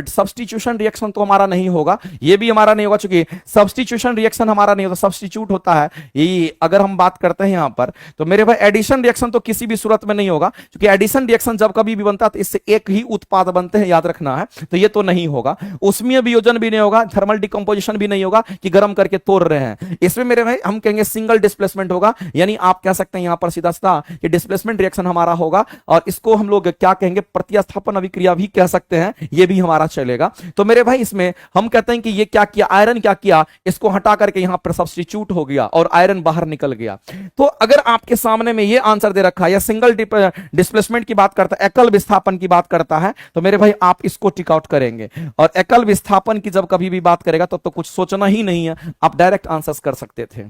सब्स्टिट्यूशन रिएक्शन तो हमारा नहीं होगा, ये भी हमारा नहीं होगा, क्योंकि सब्स्टिट्यूशन रिएक्शन हमारा नहीं होता, सब्स्टिट्यूट होता है। ये अगर हम बात करते हैं यहां पर तो मेरे भाई एडिशन रिएक्शन तो किसी भी सूरत में नहीं होगा, क्योंकि एडिशन रिएक्शन जब कभी भी बनता है तो इससे एक ही उत्पाद बनते हैं, याद रखना है। तो ये तो नहीं होगा। ऊष्मीय वियोजन भी नहीं होगा, थर्मल डिकम्पोजिशन भी नहीं होगा कि गर्म करके तोड़ रहे हैं। इसमें मेरे भाई हम कहेंगे सिंगल डिस्प्लेसमेंट होगा, यानी आप कह सकते हैं यहां पर सीधा सीधा कि डिस्प्लेसमेंट रिएक्शन हमारा होगा। और इसको हम लोग क्या कहेंगे? प्रतिस्थापन अभिक्रिया भी कह सकते हैं, ये भी हमारा चलेगा। तो मेरे भाई इसमें हम कहते हैं कि ये क्या किया? आयरन क्या किया? इसको हटा करके यहां पर सब्स्टिट्यूट हो गया और आयरन बाहर निकल गया। तो अगर आपके सामने में ये आंसर दे रखा है या सिंगल डिस्प्लेसमेंट की बात करता है, एकल विस्थापन की बात करता है, तो मेरे भाई आप इसको टिक आउट करेंगे। और एकल विस्थापन की जब कभी भी बात करेगा तब तो कुछ सोचना ही नहीं है, आप डायरेक्ट आंसर्स कर सकते थे।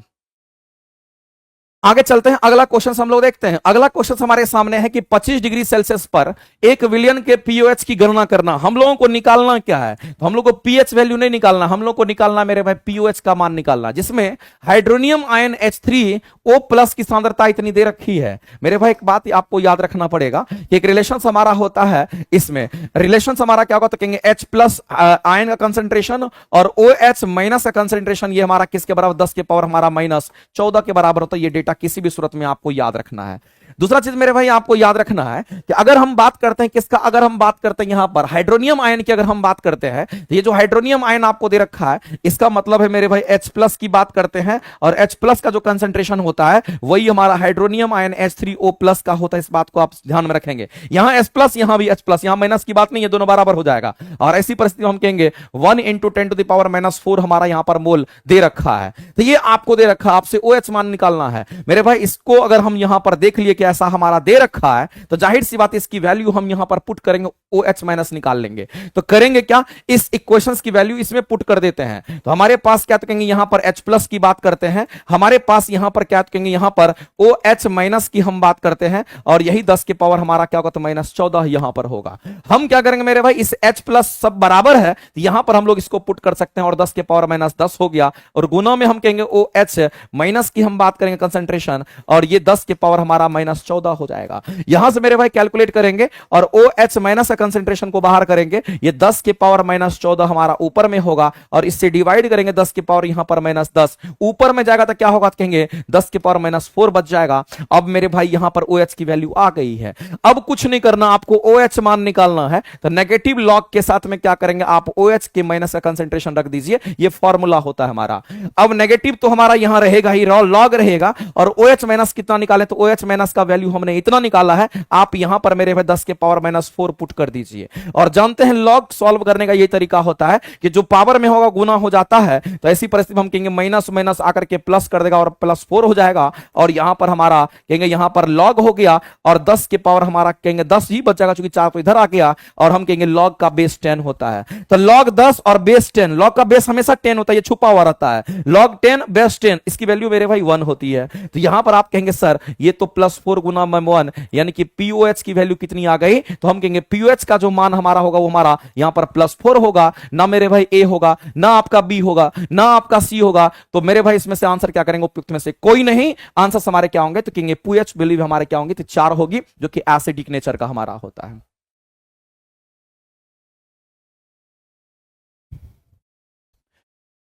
आगे चलते हैं, अगला क्वेश्चन हम लोग देखते हैं। अगला क्वेश्चन हमारे सामने है कि 25 डिग्री सेल्सियस पर एक विलयन के पीओएच की गणना करना। हम लोगों को निकालना क्या है? तो हम लोग को पीएच वैल्यू नहीं निकालना, हम लोग को निकालना मेरे भाई पीओएच का मान निकालना, जिसमें हाइड्रोनियम आयन H3O+ की सांद्रता इतनी दे रखी है। मेरे भाई एक बात आपको याद रखना पड़ेगा कि एक रिलेशन हमारा होता है, इसमें रिलेशन हमारा क्या होगा? तो कहेंगे H+ आयन का कंसेंट्रेशन और OH- का कंसेंट्रेशन, ये हमारा किसके बराबर? 10 के पावर हमारा -14 के बराबर होता है। ये डेटा किसी भी सूरत में आपको याद रखना है। दूसरा चीज मेरे भाई आपको याद रखना है कि अगर हम बात करते हैं किसका? अगर हम बात करते हैं यहां पर हाइड्रोनियम आयन की, अगर हम बात करते हैं तो ये जो हाइड्रोनियम आयन आपको दे रखा है, इसका मतलब है मेरे भाई H+ की बात करते हैं और H+ का जो कंसेंट्रेशन होता है वही हमारा हाइड्रोनियम आयन H3O+ का होता है। इस बात को आप ध्यान में रखेंगे। यहां H+, यहां भी H+, यहां माइनस की बात नहीं है, दोनों बराबर हो जाएगा। और ऐसी परिस्थिति में हम कहेंगे 1 × 10⁻⁻4 हमारा यहां पर मोल दे रखा है। तो ये आपको दे रखा है, आपसे OH मान निकालना है मेरे भाई। इसको अगर हम यहां पर देख लिए कि ऐसा हमारा दे रखा है तो जाहिर सी बात इसकी वैल्यू हम यहां पर पुट करेंगे, OH- निकाल लेंगे। तो करेंगे क्या? इस इक्वेशंस की वैल्यू इसमें पुट कर देते हैं। तो हमारे पास क्या तो कहेंगे यहां पर H+ की बात करते हैं, हमारे पास यहां पर क्या कहेंगे? यहां पर OH- की हम बात करते हैं और यही 10 के पावर हमारा क्या होगा? तो -14 यहां पर होगा। हम क्या करेंगे मेरे भाई? इस H+ सब बराबर है तो यहां पर हम लोग इसको पुट कर सकते हैं और 10 के पावर -10 हो गया। और गुना में हम कहेंगे OH- की हम बात करेंगे कंसेंट्रेशन और ये 10 के पावर हमारा -14 हो जाएगा। यहां से मेरे भाई कैलकुलेट करेंगे और OH माइनस कंसेंट्रेशन को बाहर करेंगे, ये 10 के पावर -14 हमारा ऊपर में होगा और इससे डिवाइड करेंगे 10 के पावर यहां पर -10, ऊपर में जाएगा तो क्या होगा, कहेंगे 10 के पावर -4 बच जाएगा। अब मेरे भाई यहां पर OH की वैल्यू आ गई है। अब कुछ नहीं करना, आपको OH मान निकालना है, तो नेगेटिव लॉग के साथ में क्या करेंगे, आप OH के माइनस का कंसेंट्रेशन रख दीजिए, ये फॉर्मूला होता है हमारा। अब नेगेटिव तो हमारा यहां रहेगा ही, लॉग रहेगा, और OH माइनस कितना निकाले, तो OH माइनस का वैल्यू हमने इतना निकाला है, आप यहां पर मेरे भाई 10 के पावर -4 पुट कर दीजिए। और जानते हैं लॉग सॉल्व करने का ये तरीका होता है कि जो पावर में होगा गुना हो जाता है, तो ऐसी परिस्थिति में हम कहेंगे माइनस माइनस आकर के प्लस कर देगा और +4 हो जाएगा, और यहां पर हमारा कहेंगे यहां पर लॉग हो गया और 10 के पावर हमारा कहेंगे 10 ही बच जाएगा, क्योंकि 4 तो इधर आ गया, और हम कहेंगे लॉग का बेस 10 होता है। तो लॉग 10 और बेस 10, लॉग का बेस हमेशा 10 होता है, ये छुपा हुआ रहता है, लॉग 10 बेस 10, इसकी वैल्यू मेरे भाई 1 होती है। तो यहां पर आप कहेंगे सर ये तो +4 गुना 1, यानी कि POH की वैल्यू कितनी आ गई, तो हम कहेंगे POH का जो मान हमारा होगा वो हमारा यहां पर +4 होगा, ना मेरे भाई A होगा, ना आपका B होगा, ना आपका C होगा। तो मेरे भाई इसमें से आंसर क्या करेंगे, उपयुक्त में से कोई नहीं, आंसर हमारे क्या होंगे, तो कहेंगे POH वैल्यू हमारे क्या होंगे, तो 4 होगी, जो कि एसिडिक नेचर का हमारा होता है।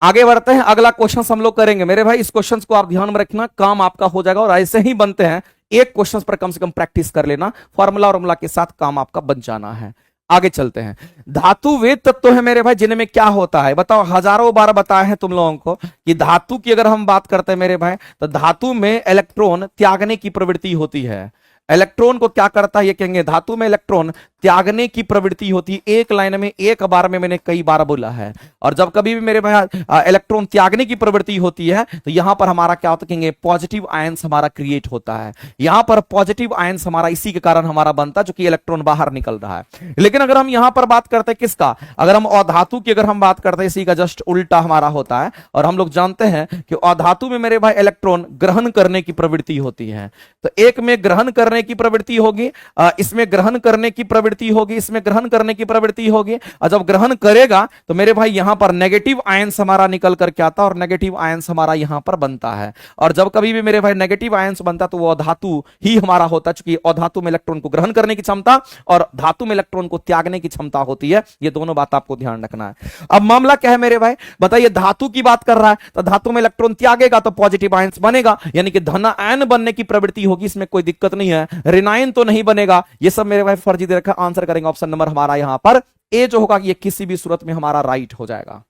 आगे बढ़ते हैं, अगला क्वेश्चन हम लोग करेंगे। मेरे भाई इस क्वेश्चन को आप ध्यान में रखना, काम आपका हो जाएगा, और ऐसे ही बनते हैं, एक क्वेश्चन पर कम से कम प्रैक्टिस कर लेना, फॉर्मूला के साथ काम आपका बन जाना है। आगे चलते हैं, धातु वे तत्व है मेरे भाई जिनमें क्या होता है, बताओ, हजारों बार बताया है तुम लोगों को कि धातु की अगर हम बात करते हैं मेरे भाई, तो धातु में इलेक्ट्रॉन त्यागने की प्रवृत्ति होती है। इलेक्ट्रॉन को क्या करता है, ये कहेंगे धातु में इलेक्ट्रॉन त्यागने की प्रवृत्ति होती है। एक लाइन में एक बार में मैंने कई बार बोला है, और जब कभी भी मेरे भाई इलेक्ट्रॉन त्यागने की प्रवृत्ति होती है, तो यहां पर हमारा क्या होता है, कहेंगे पॉजिटिव आयंस हमारा क्रिएट होता है। यहां पर पॉजिटिव आयंस हमारा इसी के कारण हमारा बनता है, जो कि इलेक्ट्रॉन बाहर निकल रहा है। लेकिन अगर हम यहां पर बात करते हैं किसका, अगर हम अधातु की अगर हम बात करते हैं, इसी का जस्ट उल्टा हमारा होता है। और हम लोग जानते हैं कि अधातु में मेरे भाई इलेक्ट्रॉन ग्रहण करने की प्रवृत्ति होती है। तो एक में ग्रहण करने की प्रवृत्ति होगी, इसमें ग्रहण करने की प्रवृत्ति होगी, इसमें ग्रहण करने की प्रवृत्ति होगी, और जब ग्रहण करेगा तो मेरे भाई यहां पर नेगेटिव आयंस हमारा निकल करके आता है, और नेगेटिव आयंस हमारा यहां पर बनता है। और जब कभी भी मेरे भाई नेगेटिव आयंस बनता है, तो वो अधातु ही हमारा होता है, क्योंकि अधातु में इलेक्ट्रॉन को ग्रहण करने की क्षमता और धातु में इलेक्ट्रॉन को त्यागने की क्षमता होती है। ये दोनों बात आपको ध्यान रखना है। अब मामला क्या है मेरे भाई, बताइए, धातु की बात कर रहा है, तो धातु में इलेक्ट्रॉन त्यागेगा तो पॉजिटिव आयंस बनेगा, यानी कि धन आयन बनने की प्रवृत्ति होगी, इसमें कोई दिक्कत नहीं है। ऋणायन तो नहीं बनेगा, ये सब मेरे भाई फर्जी दे रखा। आंसर करेंगे ऑप्शन नंबर हमारा यहां पर ए जो होगा, ये किसी भी सूरत में हमारा राइट हो जाएगा।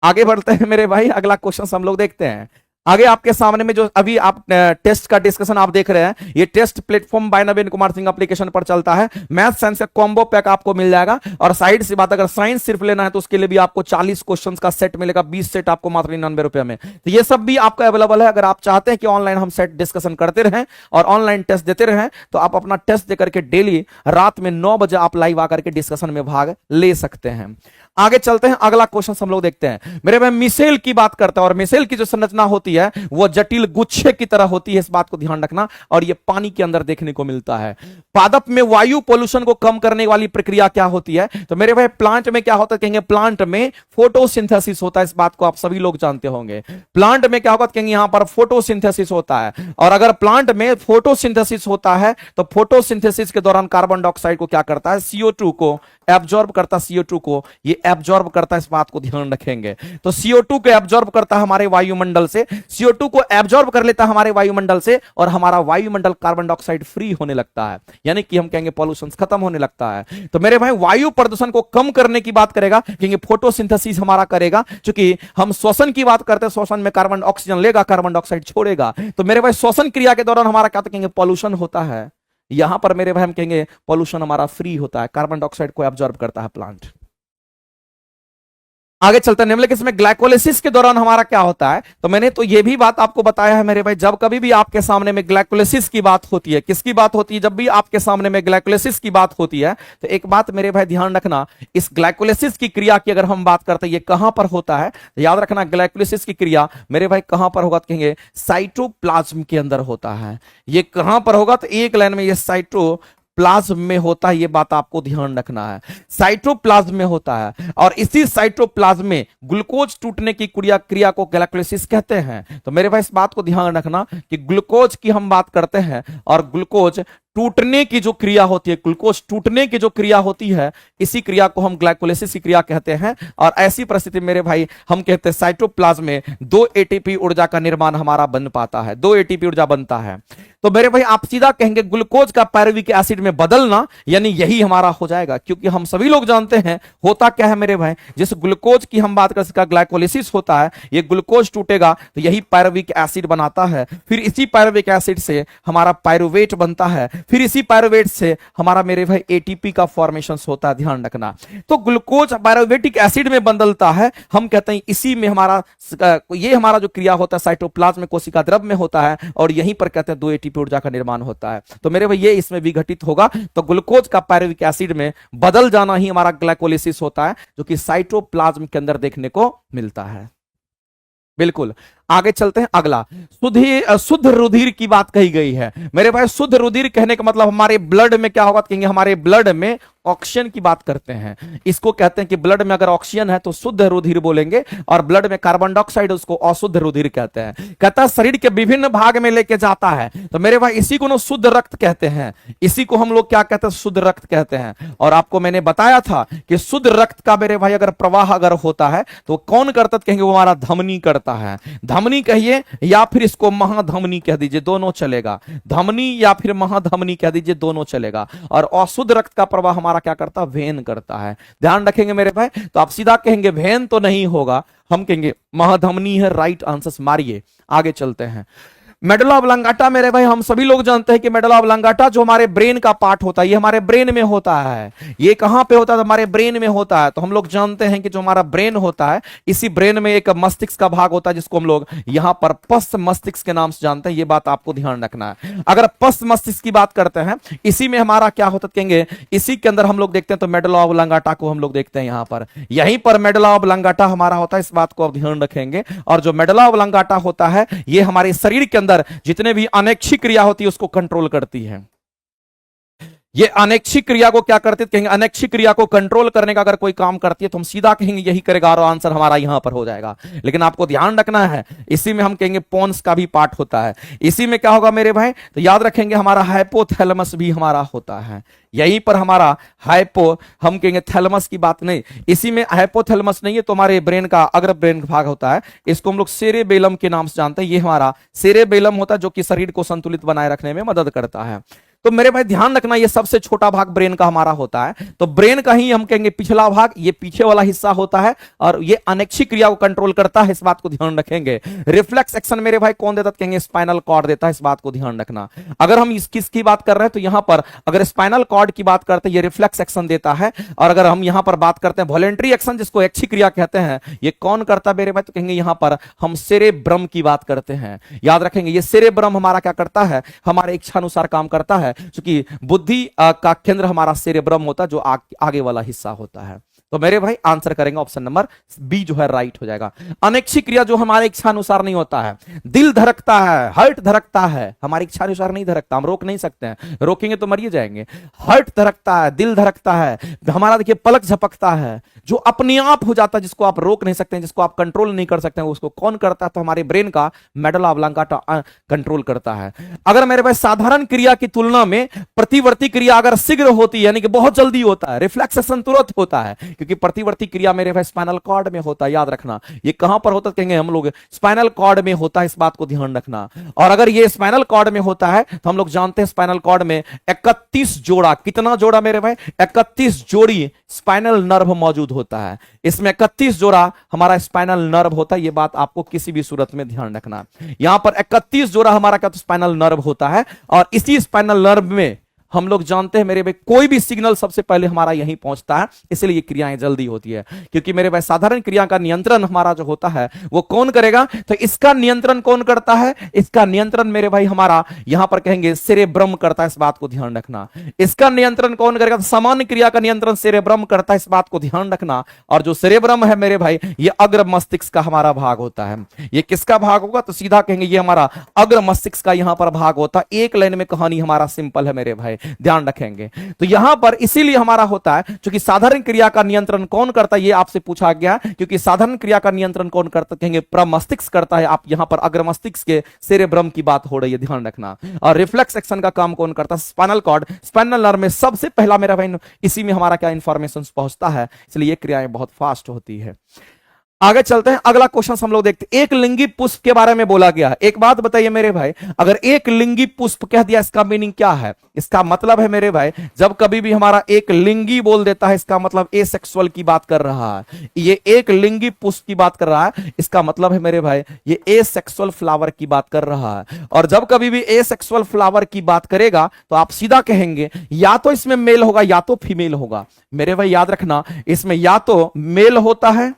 आगे बढ़ते हैं मेरे भाई, अगला क्वेश्चन हम लोग देखते हैं। आगे आपके सामने में जो अभी आप टेस्ट का डिस्कशन आप देख रहे हैं, ये test platform by Naveen Kumar Singh application पर चलता है। मैथ साइंस का कॉम्बो पैक आपको मिल जाएगा, और साइड से बात अगर साइंस सिर्फ लेना है तो उसके लिए भी आपको 40 क्वेश्चंस का सेट मिलेगा, 20 सेट आपको मात्र 99 रुपए में। तो ये सब भी आपका अवेलेबल है। अगर आप चाहते हैं कि ऑनलाइन हम सेट डिस्कशन करते रहें और ऑनलाइन टेस्ट देते रहें, तो आप अपना टेस्ट देकर के डेली रात में 9 बजे आप लाइव आकर के डिस्कशन में भाग ले सकते हैं। आगे चलते हैं, अगला क्वेश्चन हम लोग देखते हैं। मेरे भाई मिसेल की बात करते हैं, और मिसेल की जो संरचना होती है वो जटिल गुच्छे की तरह होती है, इस बात को ध्यान रखना। और ये पानी के अंदर देखने को मिलता है। पादप में वायु पोल्यूशन को कम करने वाली प्रक्रिया क्या होती है, तो मेरे भाई प्लांट में क्या होता है, कहेंगे प्लांट में फोटोसिंथेसिस होता है। इस बात को आप सभी लोग जानते होंगे। प्लांट में क्या होगा, कहेंगे यहां पर फोटोसिंथेसिस होता है। और अगर प्लांट में फोटोसिंथेसिस होता है, तो फोटोसिंथेसिस के दौरान कार्बन डाइऑक्साइड को क्या करता है, CO2 को एब्जॉर्ब करता है। CO2 को ये एब्जॉर्ब करता है, इस बात को ध्यान रखेंगे। तो CO2 को एब्जॉर्ब करता है हमारे वायुमंडल से, CO2 को एब्जॉर्ब कर लेता है हमारे वायुमंडल से, और हमारा वायुमंडल कार्बन डाइऑक्साइड फ्री होने लगता है, यानी कि हम कहेंगे पॉल्यूशन खत्म होने लगता है। तो मेरे भाई वायु प्रदूषण को कम करने की बात करेगा, कहेंगे फोटोसिंथेसिस हमारा करेगा। क्योंकि हम श्वसन की बात करते हैं, श्वसन में कार्बन ऑक्सीजन लेगा, कार्बन डाइऑक्साइड छोड़ेगा। तो मेरे भाई श्वसन क्रिया के दौरान हमारा क्या कहेंगे पॉल्यूशन होता है। यहां पर मेरे भाई हम कहेंगे पॉल्यूशन हमारा फ्री होता है, कार्बन डाइऑक्साइड को एब्जॉर्ब करता है प्लांट। आगे चलते हैं, निम्नलिखित में ग्लाइकोलिसिस के दौरान हमारा क्या होता है, तो मैंने तो ये भी बात आपको बताया है मेरे भाई। जब कभी भी आपके सामने में ग्लाइकोलिसिस की बात होती है, किसकी बात होती है, जब भी आपके सामने में ग्लाइकोलिसिस की बात होती है, तो एक बात मेरे भाई ध्यान रखना, इस ग्लाइकोलिसिस की क्रिया की अगर हम बात करते हैं, ये कहां पर होता है, तो याद रखना ग्लाइकोलिसिस की क्रिया मेरे भाई कहां पर होगा, तो कहेंगे साइटोप्लाज्म के अंदर होता है। ये कहां पर होगा, तो एक लाइन में ये साइटो साइटोप्लाज्म में होता है, ये बात आपको ध्यान रखना है। साइटोप्लाज्म में होता है और इसी साइटोप्लाज्म में ग्लूकोज टूटने की क्रिया को ग्लाइकोलाइसिस कहते हैं। तो मेरे भाई इस बात को ध्यान रखना कि ग्लूकोज की हम बात करते हैं और ग्लूकोज टूटने की जो क्रिया होती है, ग्लूकोज टूटने की जो क्रिया होती है, इसी क्रिया को हम ग्लाइकोलाइसिस की क्रिया कहते हैं। और ऐसी परिस्थिति मेरे भाई हम कहते हैं साइटोप्लाज्म में 2 एटीपी ऊर्जा का निर्माण हमारा बन पाता है, 2 एटीपी ऊर्जा बनता है। तो मेरे भाई आप सीधा कहेंगे ग्लूकोज का पायरुविक एसिड में बदलना, यानी यही हमारा हो जाएगा, क्योंकि हम सभी लोग जानते हैं होता क्या है मेरे भाई, जिस ग्लूकोज की हम बात कर इसका ग्लाइकोलाइसिस होता है, ये ग्लूकोज टूटेगा तो यही पायरुविक एसिड बनाता है, फिर इसी पायरुविक एसिड से हमारा पायरुवेट बनता है, फिर इसी पायरुवेट से हमारा मेरे भाई एटीपी का फॉर्मेशन होता है, ध्यान रखना। तो ग्लूकोज पायरुवेटिक एसिड में बदलता है, हम कहते हैं इसी में हमारा ये हमारा जो क्रिया होता है साइटोप्लाज्म में कोशिका द्रव में होता है और यहीं पर कहते हैं 2 एटीपी ऊर्जा का निर्माण होता है। तो मेरे भाई ये इसमें विघटित होगा, तो ग्लूकोज का पायरुविक एसिड में बदल जाना ही हमारा ग्लाइकोलाइसिस होता है, जो कि साइटोप्लाज्म के अंदर देखने को मिलता है। बिल्कुल, आगे चलते हैं। अगला शुद्ध रुधिर की बात कही गई है मेरे भाई। शुद्ध रुधिर कहने का मतलब हमारे ब्लड में क्या होगा, कहेंगे हमारे ब्लड में ऑक्सीजन की बात करते हैं, इसको कहते हैं कि ब्लड में अगर ऑक्सीजन है तो शुद्ध रुधिर बोलेंगे, और ब्लड में कार्बन डाइऑक्साइड उसको अशुद्ध रुधिर कहते हैं। कहता है शरीर के विभिन्न भाग में लेके जाता है, तो मेरे भाई इसी को शुद्ध रक्त कहते हैं, इसी को हम लोग क्या कहते हैं, शुद्ध रक्त कहते हैं। और आपको मैंने बताया था कि शुद्ध रक्त का मेरे भाई अगर प्रवाह अगर होता है तो कौन करता, कहेंगे वो हमारा धमनी करता है। धमनी कहिए या फिर इसको महाधमनी कह दीजिए, दोनों चलेगा। धमनी या फिर महाधमनी कह दीजिए, दोनों चलेगा। और अशुद्ध रक्त का प्रवाह हमारा क्या करता है, वेन करता है। ध्यान रखेंगे मेरे भाई। तो आप सीधा कहेंगे वेन तो नहीं होगा, हम कहेंगे महाधमनी है, राइट आंसर मारिए। आगे चलते हैं। मेडुला ऑब्लांगाटा मेरे भाई हम सभी लोग जानते हैं कि मेडुला ऑब्लांगाटा जो हमारे ब्रेन का पार्ट होता है, ये हमारे ब्रेन में होता है। ये कहां पे होता है, तो हमारे ब्रेन में होता है। तो हम लोग जानते हैं कि जो हमारा ब्रेन होता है, इसी ब्रेन में एक मस्तिष्क का भाग होता है, जिसको हम लोग यहां पर पश्च मस्तिष्क के नाम से जानते हैं। ये बात आपको ध्यान रखना है। अगर पश्च मस्तिष्क की बात करते हैं, इसी में हमारा क्या होता है, कहेंगे इसी के अंदर हम लोग देखते हैं, तो मेडुला ऑब्लांगाटा को हम लोग देखते हैं यहां पर, यहीं पर मेडुला ऑब्लांगाटा हमारा होता है। इस बात को आप ध्यान रखेंगे। और जो मेडुला ऑब्लांगाटा होता है, ये हमारे शरीर के अंदर जितने भी अनैच्छिक क्रिया होती है उसको कंट्रोल करती है। ये अनैच्छिक क्रिया को क्या करती है, कहेंगे अनैच्छिक क्रिया को कंट्रोल करने का अगर कोई काम करती है तो हम सीधा कहेंगे यही करेगा, और आंसर हमारा यहां पर हो जाएगा। लेकिन आपको ध्यान रखना है, इसी में हम कहेंगे पोन्स का भी पार्ट होता है। इसी में क्या होगा मेरे भाई, तो याद रखेंगे हमारा हाइपोथैलेमस भी हमारा होता है। यहीं पर हमारा हम कहेंगे थैलेमस की बात नहीं, इसी में हाइपोथैलेमस नहीं है, तो हमारे ब्रेन का अग्र ब्रेन भाग होता है, इसको हम लोग सेरेबेलम के नाम से जानते हैं। ये हमारा सेरेबेलम होता है, जो कि शरीर को संतुलित बनाए रखने में मदद करता है। तो मेरे भाई ध्यान रखना, ये सबसे छोटा भाग ब्रेन का हमारा होता है। तो ब्रेन का ही हम कहेंगे पिछला भाग, ये पीछे वाला हिस्सा होता है, और ये अनैच्छिक क्रिया को कंट्रोल करता है। इस बात को ध्यान रखेंगे। रिफ्लेक्स एक्शन मेरे भाई कौन देता है, कहेंगे स्पाइनल कॉर्ड देता है। इस बात को ध्यान रखना। अगर हम किसकी बात कर रहे हैं, तो यहां पर अगर स्पाइनल कॉर्ड की बात करते हैं, ये रिफ्लेक्स एक्शन देता है। और अगर हम यहां पर बात करते हैं वॉलेंटरी एक्शन, जिसको ऐच्छिक क्रिया कहते हैं, ये कौन करता है मेरे भाई, तो कहेंगे यहां पर हम सेरेब्रम की बात करते हैं। याद रखेंगे, ये सेरेब्रम हमारा क्या करता है, हमारे इच्छानुसार काम करता है, क्योंकि बुद्धि का केंद्र हमारा सेरेब्रम होता है, जो आगे वाला हिस्सा होता है। तो मेरे भाई आंसर करेंगे ऑप्शन नंबर बी जो है राइट हो जाएगा। अनैच्छिक क्रिया जो हमारे इच्छानुसार नहीं होता है, दिल धड़कता है, हार्ट धड़कता है, हमारी इच्छानुसार नहीं धड़कता, हम रोक नहीं सकते हैं, रोकेंगे तो मरिए जाएंगे। हार्ट धड़कता है, दिल धड़कता है, हमारा देखिए पलक झपकता है, जो अपने आप हो जाता है, जिसको आप रोक नहीं सकते हैं, जिसको आप कंट्रोल नहीं कर सकते हैं, उसको कौन करता है, तो हमारे ब्रेन का मेडुला ऑब्लांगाटा कंट्रोल करता है। अगर मेरे भाई साधारण क्रिया की तुलना में प्रतिवर्ती क्रिया अगर शीघ्र होती है, यानी कि बहुत जल्दी होता है, रिफ्लेक्सेशन तुरंत होता है, क्योंकि प्रतिवर्ती क्रिया मेरे भाई स्पाइनल कॉर्ड में होता है। याद रखना, ये कहां पर होता है, कहेंगे हम लोग स्पाइनल कॉर्ड में होता है। इस बात को ध्यान रखना। और अगर ये स्पाइनल कॉर्ड में होता है, तो हम लोग जानते हैं स्पाइनल कॉर्ड में 31 जोड़ा, कितना जोड़ा मेरे भाई, 31 जोड़ी स्पाइनल नर्व मौजूद होता है। इसमें 31 जोड़ा हमारा स्पाइनल नर्व होता है। ये बात आपको किसी भी सूरत में ध्यान रखना। यहां पर 31 जोड़ा हमारा क्या, तो स्पाइनल नर्व होता है, और इसी स्पाइनल नर्व में हम लोग जानते हैं मेरे भाई कोई भी सिग्नल सबसे पहले हमारा यहीं पहुंचता है, इसलिए ये क्रियाएं जल्दी होती है। क्योंकि मेरे भाई साधारण क्रिया का नियंत्रण हमारा जो होता है वो कौन करेगा, तो इसका नियंत्रण कौन करता है, इसका नियंत्रण मेरे भाई हमारा यहां पर कहेंगे सेरेब्रम करता है। इस बात को ध्यान रखना। इसका नियंत्रण कौन करेगा, तो सामान्य क्रिया का नियंत्रण सेरेब्रम करता है। इस बात को ध्यान रखना। और जो सेरेब्रम है मेरे भाई, ये अग्र मस्तिष्क का हमारा भाग होता है। ये किसका भाग होगा, तो सीधा कहेंगे ये हमारा अग्र मस्तिष्क का यहां पर भाग होता है। एक लाइन में कहानी हमारा सिंपल है मेरे भाई। ध्यान रखेंगे। तो यहां पर इसीलिए हमारा होता है, क्योंकि साधारण क्रिया का नियंत्रण कौन करता है, ये आपसे पूछा गया, क्योंकि साधारण क्रिया का नियंत्रण कौन करता, कहेंगे प्रमस्तिष्क करता है। आप यहां पर अग्रमस्तिष्क के सेरेब्रम की बात हो रही है, ध्यान रखना। और रिफ्लेक्स एक्शन का काम कौन करता है, स्पाइनल कॉर्ड। स्पाइनल नर्व में सबसे पहला मेरा भाई इसी में हमारा क्या इंफॉर्मेशन पहुंचता है, इसलिए ये क्रियाएं बहुत फास्ट होती है। आगे चलते हैं, अगला क्वेश्चन हम लोग देखते हैं। एक लिंगी पुष्प के बारे में बोला गया है। एक बात बताइए मेरे भाई, अगर एक लिंगी पुष्प कह दिया, इसका मीनिंग क्या है? इसका मतलब है मेरे भाई, जब कभी भी हमारा एक लिंगी बोल देता है, इसका मतलब एसेक्सुअल की बात कर रहा है। ये एक लिंगी पुष्प की बात कर रहा है, इसका मतलब है मेरे भाई ये एसेक्सुअल फ्लावर की बात कर रहा है। और जब कभी भी एसेक्सुअल फ्लावर की बात करेगा तो आप सीधा कहेंगे या तो इसमें मेल होगा या तो फीमेल होगा। मेरे भाई याद रखना, इसमें या तो मेल होता है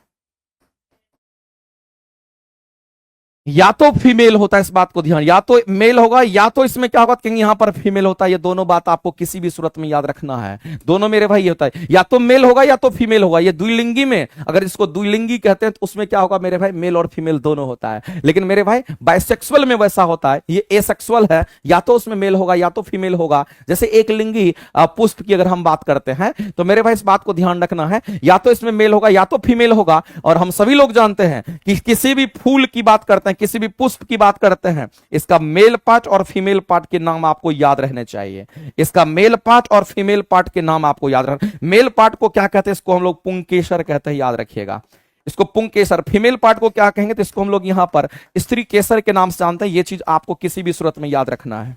या तो फीमेल होता है, इस बात को ध्यान, या तो मेल होगा या तो इसमें क्या होगा, कहेंगे यहां पर फीमेल होता है। ये दोनों बात आपको किसी भी सूरत में याद रखना है। दोनों मेरे भाई ये होता है, या तो मेल होगा या तो फीमेल होगा। ये द्विलिंगी में, अगर इसको द्विलिंगी कहते हैं तो उसमें क्या होगा मेरे भाई, मेल और फीमेल दोनों होता है। लेकिन मेरे भाई बाइसेक्सुअल में वैसा होता है, ये एसेक्सुअल है, या तो उसमें मेल होगा या तो फीमेल होगा। जैसे एक लिंगी पुष्प की अगर हम बात करते हैं तो मेरे भाई इस बात को ध्यान रखना है, या तो इसमें मेल होगा या तो फीमेल होगा। और हम सभी लोग जानते हैं कि किसी भी फूल की बात करते हैं, किसी भी पुष्प की बात करते हैं, इसका मेल पार्ट और फीमेल पार्ट के नाम आपको याद रहने चाहिए। इसका मेल पार्ट और फीमेल पार्ट के नाम आपको याद रखना। मेल पार्ट को क्या कहते हैं, इसको हम लोग पुंकेसर कहते हैं, याद रखिएगा इसको पुंकेसर। फीमेल पार्ट को क्या कहेंगे, तो इसको हम लोग यहां पर स्त्री केसर के नाम से जानते हैं। यह चीज आपको किसी भी सूरत में याद रखना है।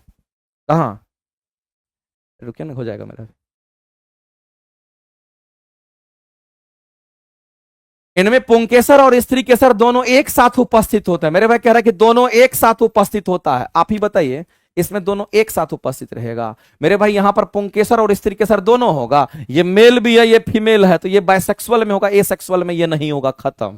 कहां रुकिए ना, हो जाएगा मेरा। इनमें पुंकेसर और स्त्री केसर दोनों एक साथ उपस्थित होते हैं। मेरे भाई कह रहा है कि दोनों एक साथ उपस्थित होता है। आप ही बताइए, इसमें दोनों एक साथ उपस्थित रहेगा। मेरे भाई यहां पर पुंकेसर और स्त्री केसर दोनों होगा। ये मेल भी है, ये फीमेल है, तो ये बाइसेक्सुअल में होगा, एसेक्सुअल में ये नहीं होगा। खत्म।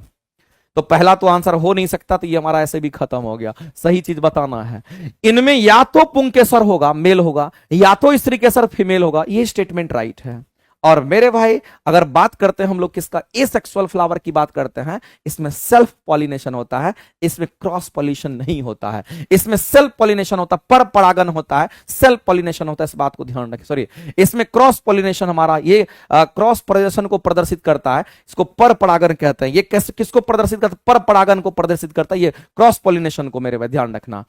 तो पहला तो आंसर हो नहीं सकता, तो ये हमारा ऐसे भी खत्म हो गया। सही चीज बताना है। इनमें या तो पुंकेसर होगा, मेल होगा, या तो स्त्री केसर फीमेल होगा। ये स्टेटमेंट राइट है। और मेरे भाई अगर बात करते हैं हम लोग किसका, एसेक्सुअल फ्लावर की बात करते हैं, इसमें सेल्फ पॉलिनेशन होता है, इसमें क्रॉस पॉलिनेशन नहीं होता है। इसमें सेल्फ पॉलिनेशन होता है, पर परागन होता है, सेल्फ पॉलिनेशन होता है। इस बात को ध्यान रखें। सॉरी, इसमें क्रॉस पॉलिनेशन हमारा ये क्रॉस पॉलिनेशन को प्रदर्शित करता है, इसको पर परागन कहते हैं। ये किसको प्रदर्शित करता है, पर परागन को प्रदर्शित करता है, ये क्रॉस पॉलिनेशन को। मेरे भाई ध्यान रखना,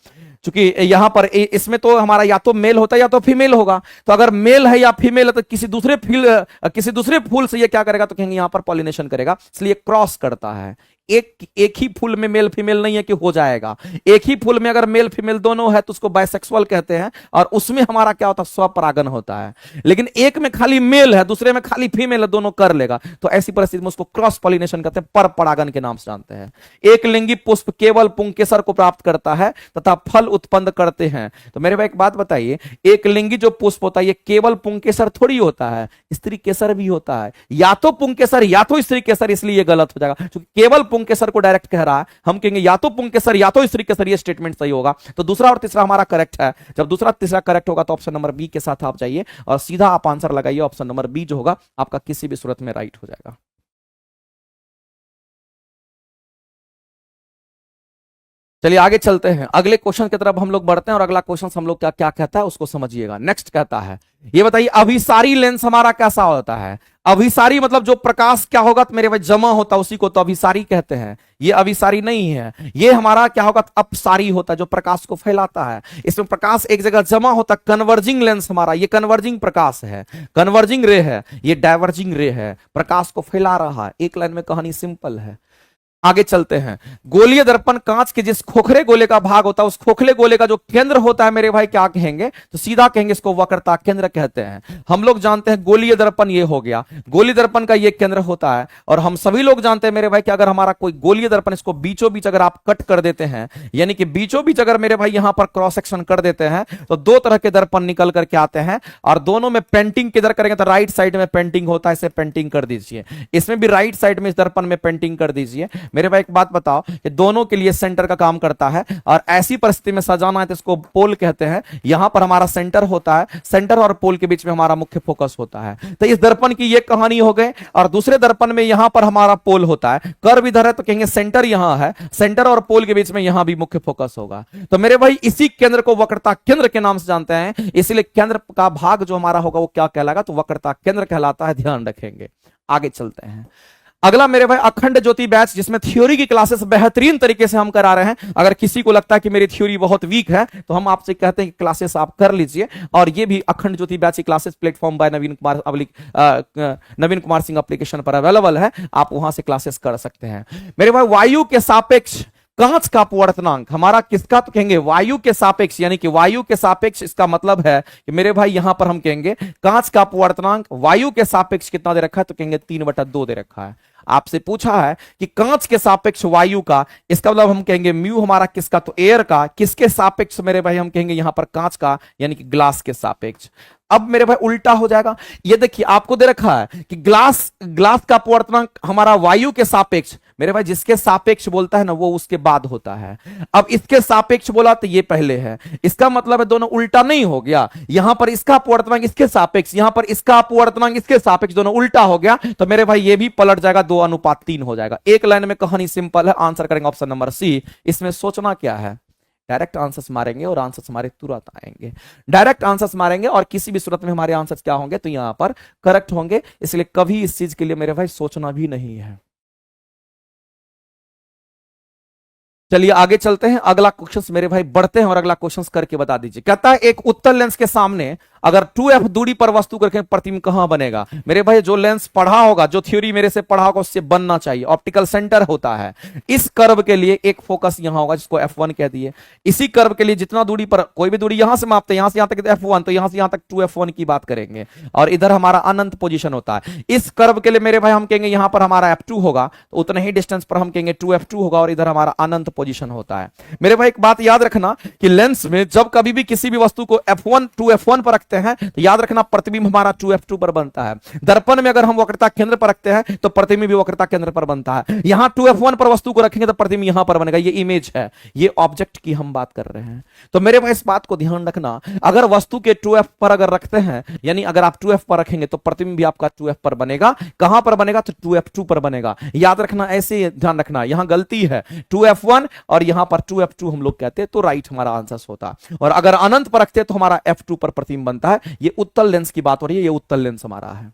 क्योंकि यहां पर इसमें तो हमारा या तो मेल होता है या तो फीमेल होगा। तो अगर मेल है या फीमेल है तो किसी दूसरे फूल से ये क्या करेगा, तो कहेंगे यहां पर पॉलिनेशन करेगा, इसलिए क्रॉस करता है। एक ही फूल में मेल फीमेल नहीं है कि हो जाएगा। एक ही फूल में अगर मेल फीमेल दोनों है तो उसको बाइसेक्सुअल कहते हैं, और उसमें हमारा क्या होता है, स्वपरागन होता है। लेकिन एक में खाली मेल है, दूसरे में खाली फीमेल है, दोनों कर लेगा, तो ऐसी परिस्थिति में उसको क्रॉस पॉलिनेशन कहते हैं, पर परागन के नाम से जानते हैं। एक लिंगी पुष्प केवल पुंकेसर को प्राप्त करता है तथा फल उत्पन्न करते हैं। तो मेरे भाई एक बात बताइए, एक लिंगी जो पुष्प होता है ये केवल पुंकेसर थोड़ी होता है, स्त्री केसर भी होता है। या तो पुंकेसर या तो स्त्री केसर, इसलिए ये गलत हो जाएगा, क्योंकि केवल पुंकेसर को डायरेक्ट कह रहा है। हम कहेंगे या तो पुंकेसर या तो स्त्री केसर, ये स्टेटमेंट सही होगा। तो दूसरा और तीसरा हमारा करेक्ट है। जब दूसरा तीसरा करेक्ट होगा तो ऑप्शन नंबर बी के साथ आप जाइए और सीधा आप आंसर लगाइए। ऑप्शन नंबर बी जो होगा आपका किसी भी सूरत में राइट हो जाएगा। चलिए आगे चलते हैं, अगले क्वेश्चन की तरफ हम लोग बढ़ते हैं, और अगला क्वेश्चन हम लोग क्या क्या कहता है उसको समझिएगा। नेक्स्ट कहता है, ये बताइए अभिसारी लेंस हमारा कैसा होता है। अभिसारी मतलब जो प्रकाश क्या होगा, तो मेरे भाई जमा होता है, उसी को तो अभिसारी कहते हैं। ये अभिसारी नहीं है, ये हमारा क्या होगा, अपसारी होता है, जो प्रकाश को फैलाता है। इसमें प्रकाश एक जगह जमा होता है। कन्वर्जिंग लेंस हमारा, ये कन्वर्जिंग प्रकाश है, कन्वर्जिंग रे है, ये डाइवर्जिंग रे है, प्रकाश को फैला रहा है। एक लाइन में कहानी सिंपल है। आगे चलते हैं, गोलीय दर्पण कांच के जिस खोखले गोले का भाग होता है, उस खोखले गोले का जो केंद्र होता है मेरे भाई क्या कहेंगे, तो सीधा कहेंगे इसको वक्रता केंद्र कहते हैं। हम लोग जानते हैं गोलीय दर्पण ये हो गया, गोलीय दर्पण का ये केंद्र होता है। और हम सभी लोग जानते हैं मेरे भाई कि अगर हमारा कोई गोलीय दर्पण, इसको बीचों बीच अगर आप कट कर देते हैं, यानी कि बीचों बीच अगर मेरे भाई यहां पर क्रॉस सेक्शन कर देते हैं, तो दो तरह के दर्पण निकल करके आते हैं, और दोनों में पेंटिंग किधर करेंगे, तो राइट साइड में पेंटिंग होता है, इसे पेंटिंग कर दीजिए। इसमें भी राइट साइड में इस दर्पण में पेंटिंग कर दीजिए। मेरे भाई एक बात बताओ कि दोनों के लिए सेंटर का काम करता है, और ऐसी परिस्थिति में सजाना है तो इसको पोल कहते हैं। यहां पर हमारा सेंटर होता है, सेंटर और पोल के बीच में हमारा मुख्य फोकस होता है। तो इस दर्पण की ये कहानी हो गई। और दूसरे दर्पण में यहां पर हमारा पोल होता है, कर्व इधर है तो कहेंगे सेंटर यहां है, सेंटर और पोल के बीच में यहां भी मुख्य फोकस होगा। तो मेरे भाई इसी केंद्र को वक्रता केंद्र के नाम से जानते हैं, इसलिए केंद्र का भाग जो हमारा होगा वो क्या कहलाएगा, तो वक्रता केंद्र कहलाता है। ध्यान रखेंगे। आगे चलते हैं। अगला मेरे भाई अखंड ज्योति बैच, जिसमें थ्योरी की क्लासेस बेहतरीन तरीके से हम करा रहे हैं। अगर किसी को लगता है कि मेरी थ्योरी बहुत वीक है तो हम आपसे कहते हैं कि क्लासेस आप कर लीजिए। और ये भी अखंड ज्योति बैच की classes platform by Naveen Kumar Singh application पर अवेलेबल है, आप वहां से क्लासेस कर सकते हैं। मेरे भाई वायु के सापेक्ष कांच का अपवर्तनांक हमारा किसका, तो कहेंगे वायु के सापेक्ष, यानी कि वायु के सापेक्ष। इसका मतलब है कि मेरे भाई यहां पर हम कहेंगे कांच का अपवर्तनांक वायु के सापेक्ष कितना दे रखा है, तो कहेंगे 3/2 दे रखा है। आपसे पूछा है कि कांच के सापेक्ष वायु का, इसका मतलब हम कहेंगे म्यू हमारा किसका, तो एयर का। किसके सापेक्ष मेरे भाई, हम कहेंगे यहां पर कांच का, यानी कि ग्लास के सापेक्ष। अब मेरे भाई उल्टा हो जाएगा। ये देखिए आपको दे रखा है कि ग्लास का अपवर्तनांक हमारा वायु के सापेक्ष, मेरे भाई जिसके सापेक्ष बोलता है ना वो उसके बाद होता है। अब इसके सापेक्ष बोला तो ये पहले है, इसका मतलब है दोनों उल्टा नहीं हो गया। यहां पर इसका अपवर्तनांक इसके सापेक्ष, यहां पर इसका अपवर्तनांक इसके सापेक्ष, दोनों उल्टा हो गया। तो मेरे भाई ये भी पलट जाएगा, 2:3 हो जाएगा। एक लाइन में कहानी सिंपल है। आंसर करेंगे ऑप्शन नंबर सी। इसमें सोचना क्या है, डायरेक्ट आंसर्स मारेंगे और आंसर्स हमारे तुरंत आएंगे। डायरेक्ट आंसर्स मारेंगे और किसी भी सूरत में हमारे आंसर्स क्या होंगे, तो यहां पर करेक्ट होंगे। इसलिए कभी इस चीज के लिए मेरे भाई सोचना भी नहीं है। चलिए आगे चलते हैं। अगला क्वेश्चन मेरे भाई बढ़ते हैं और अगला क्वेश्चन करके बता दीजिए। कहता है एक उत्तल लेंस के सामने अगर 2f दूरी पर वस्तु करके प्रतिबिंब कहां बनेगा। मेरे भाई जो लेंस पढ़ा होगा, जो थ्योरी मेरे से पढ़ा होगा उससे बनना चाहिए। ऑप्टिकल सेंटर होता है। इस कर्व के लिए एक फोकस यहां होगा जिसको f1 कह दिए। इसी कर्व के लिए जितना दूरी पर, कोई भी दूरी यहां से मापते हैं, यहां से यहां तक f1, तो यहां से यहां तक 2f1 की बात करेंगे। और इधर हमारा अनंत पोजीशन होता है। इस कर्व के लिए मेरे भाई हम कहेंगे यहां पर हमारा f2 होगा, तो उतने ही डिस्टेंस पर हम कहेंगे 2f2 होगा, और इधर हमारा अनंत पोजीशन होता है। मेरे भाई एक बात याद रखना कि लेंस में जब कभी भी किसी भी वस्तु को f1 2f1 पर रखते हैं तो याद रखना प्रतिबिंब हमारा 2f2 पर बनता है। दर्पण में अगर हम वक्रता केंद्र पर रखते हैं तो प्रतिबिंब भी वक्रता केंद्र पर बनता है। यहां 2f1 पर वस्तु को रखेंगे तो प्रतिबिंब यहां पर बनेगा। ये इमेज है, ये ऑब्जेक्ट की हम बात कर रहे हैं। तो मेरे भाई इस बात को ध्यान रखना, अगर वस्तु के 2f पर अगर रखते हैं, यानी अगर आप 2f पर रखेंगे तो प्रतिबिंब भी आपका 2f पर बनेगा। कहां पर बनेगा, तो 2f2 पर बनेगा। याद रखना, ऐसे ध्यान रखना। यहां गलती है, 2f1 और यहां पर 2f2 हम लोग कहते हैं, तो राइट हमारा आंसर होता। और अगर अनंत पर रखते हैं तो हमारा f2 पर प्रतिबिंब बनता है। ये उत्तल लेंस की बात हो रही है, ये उत्तल लेंस हमारा है।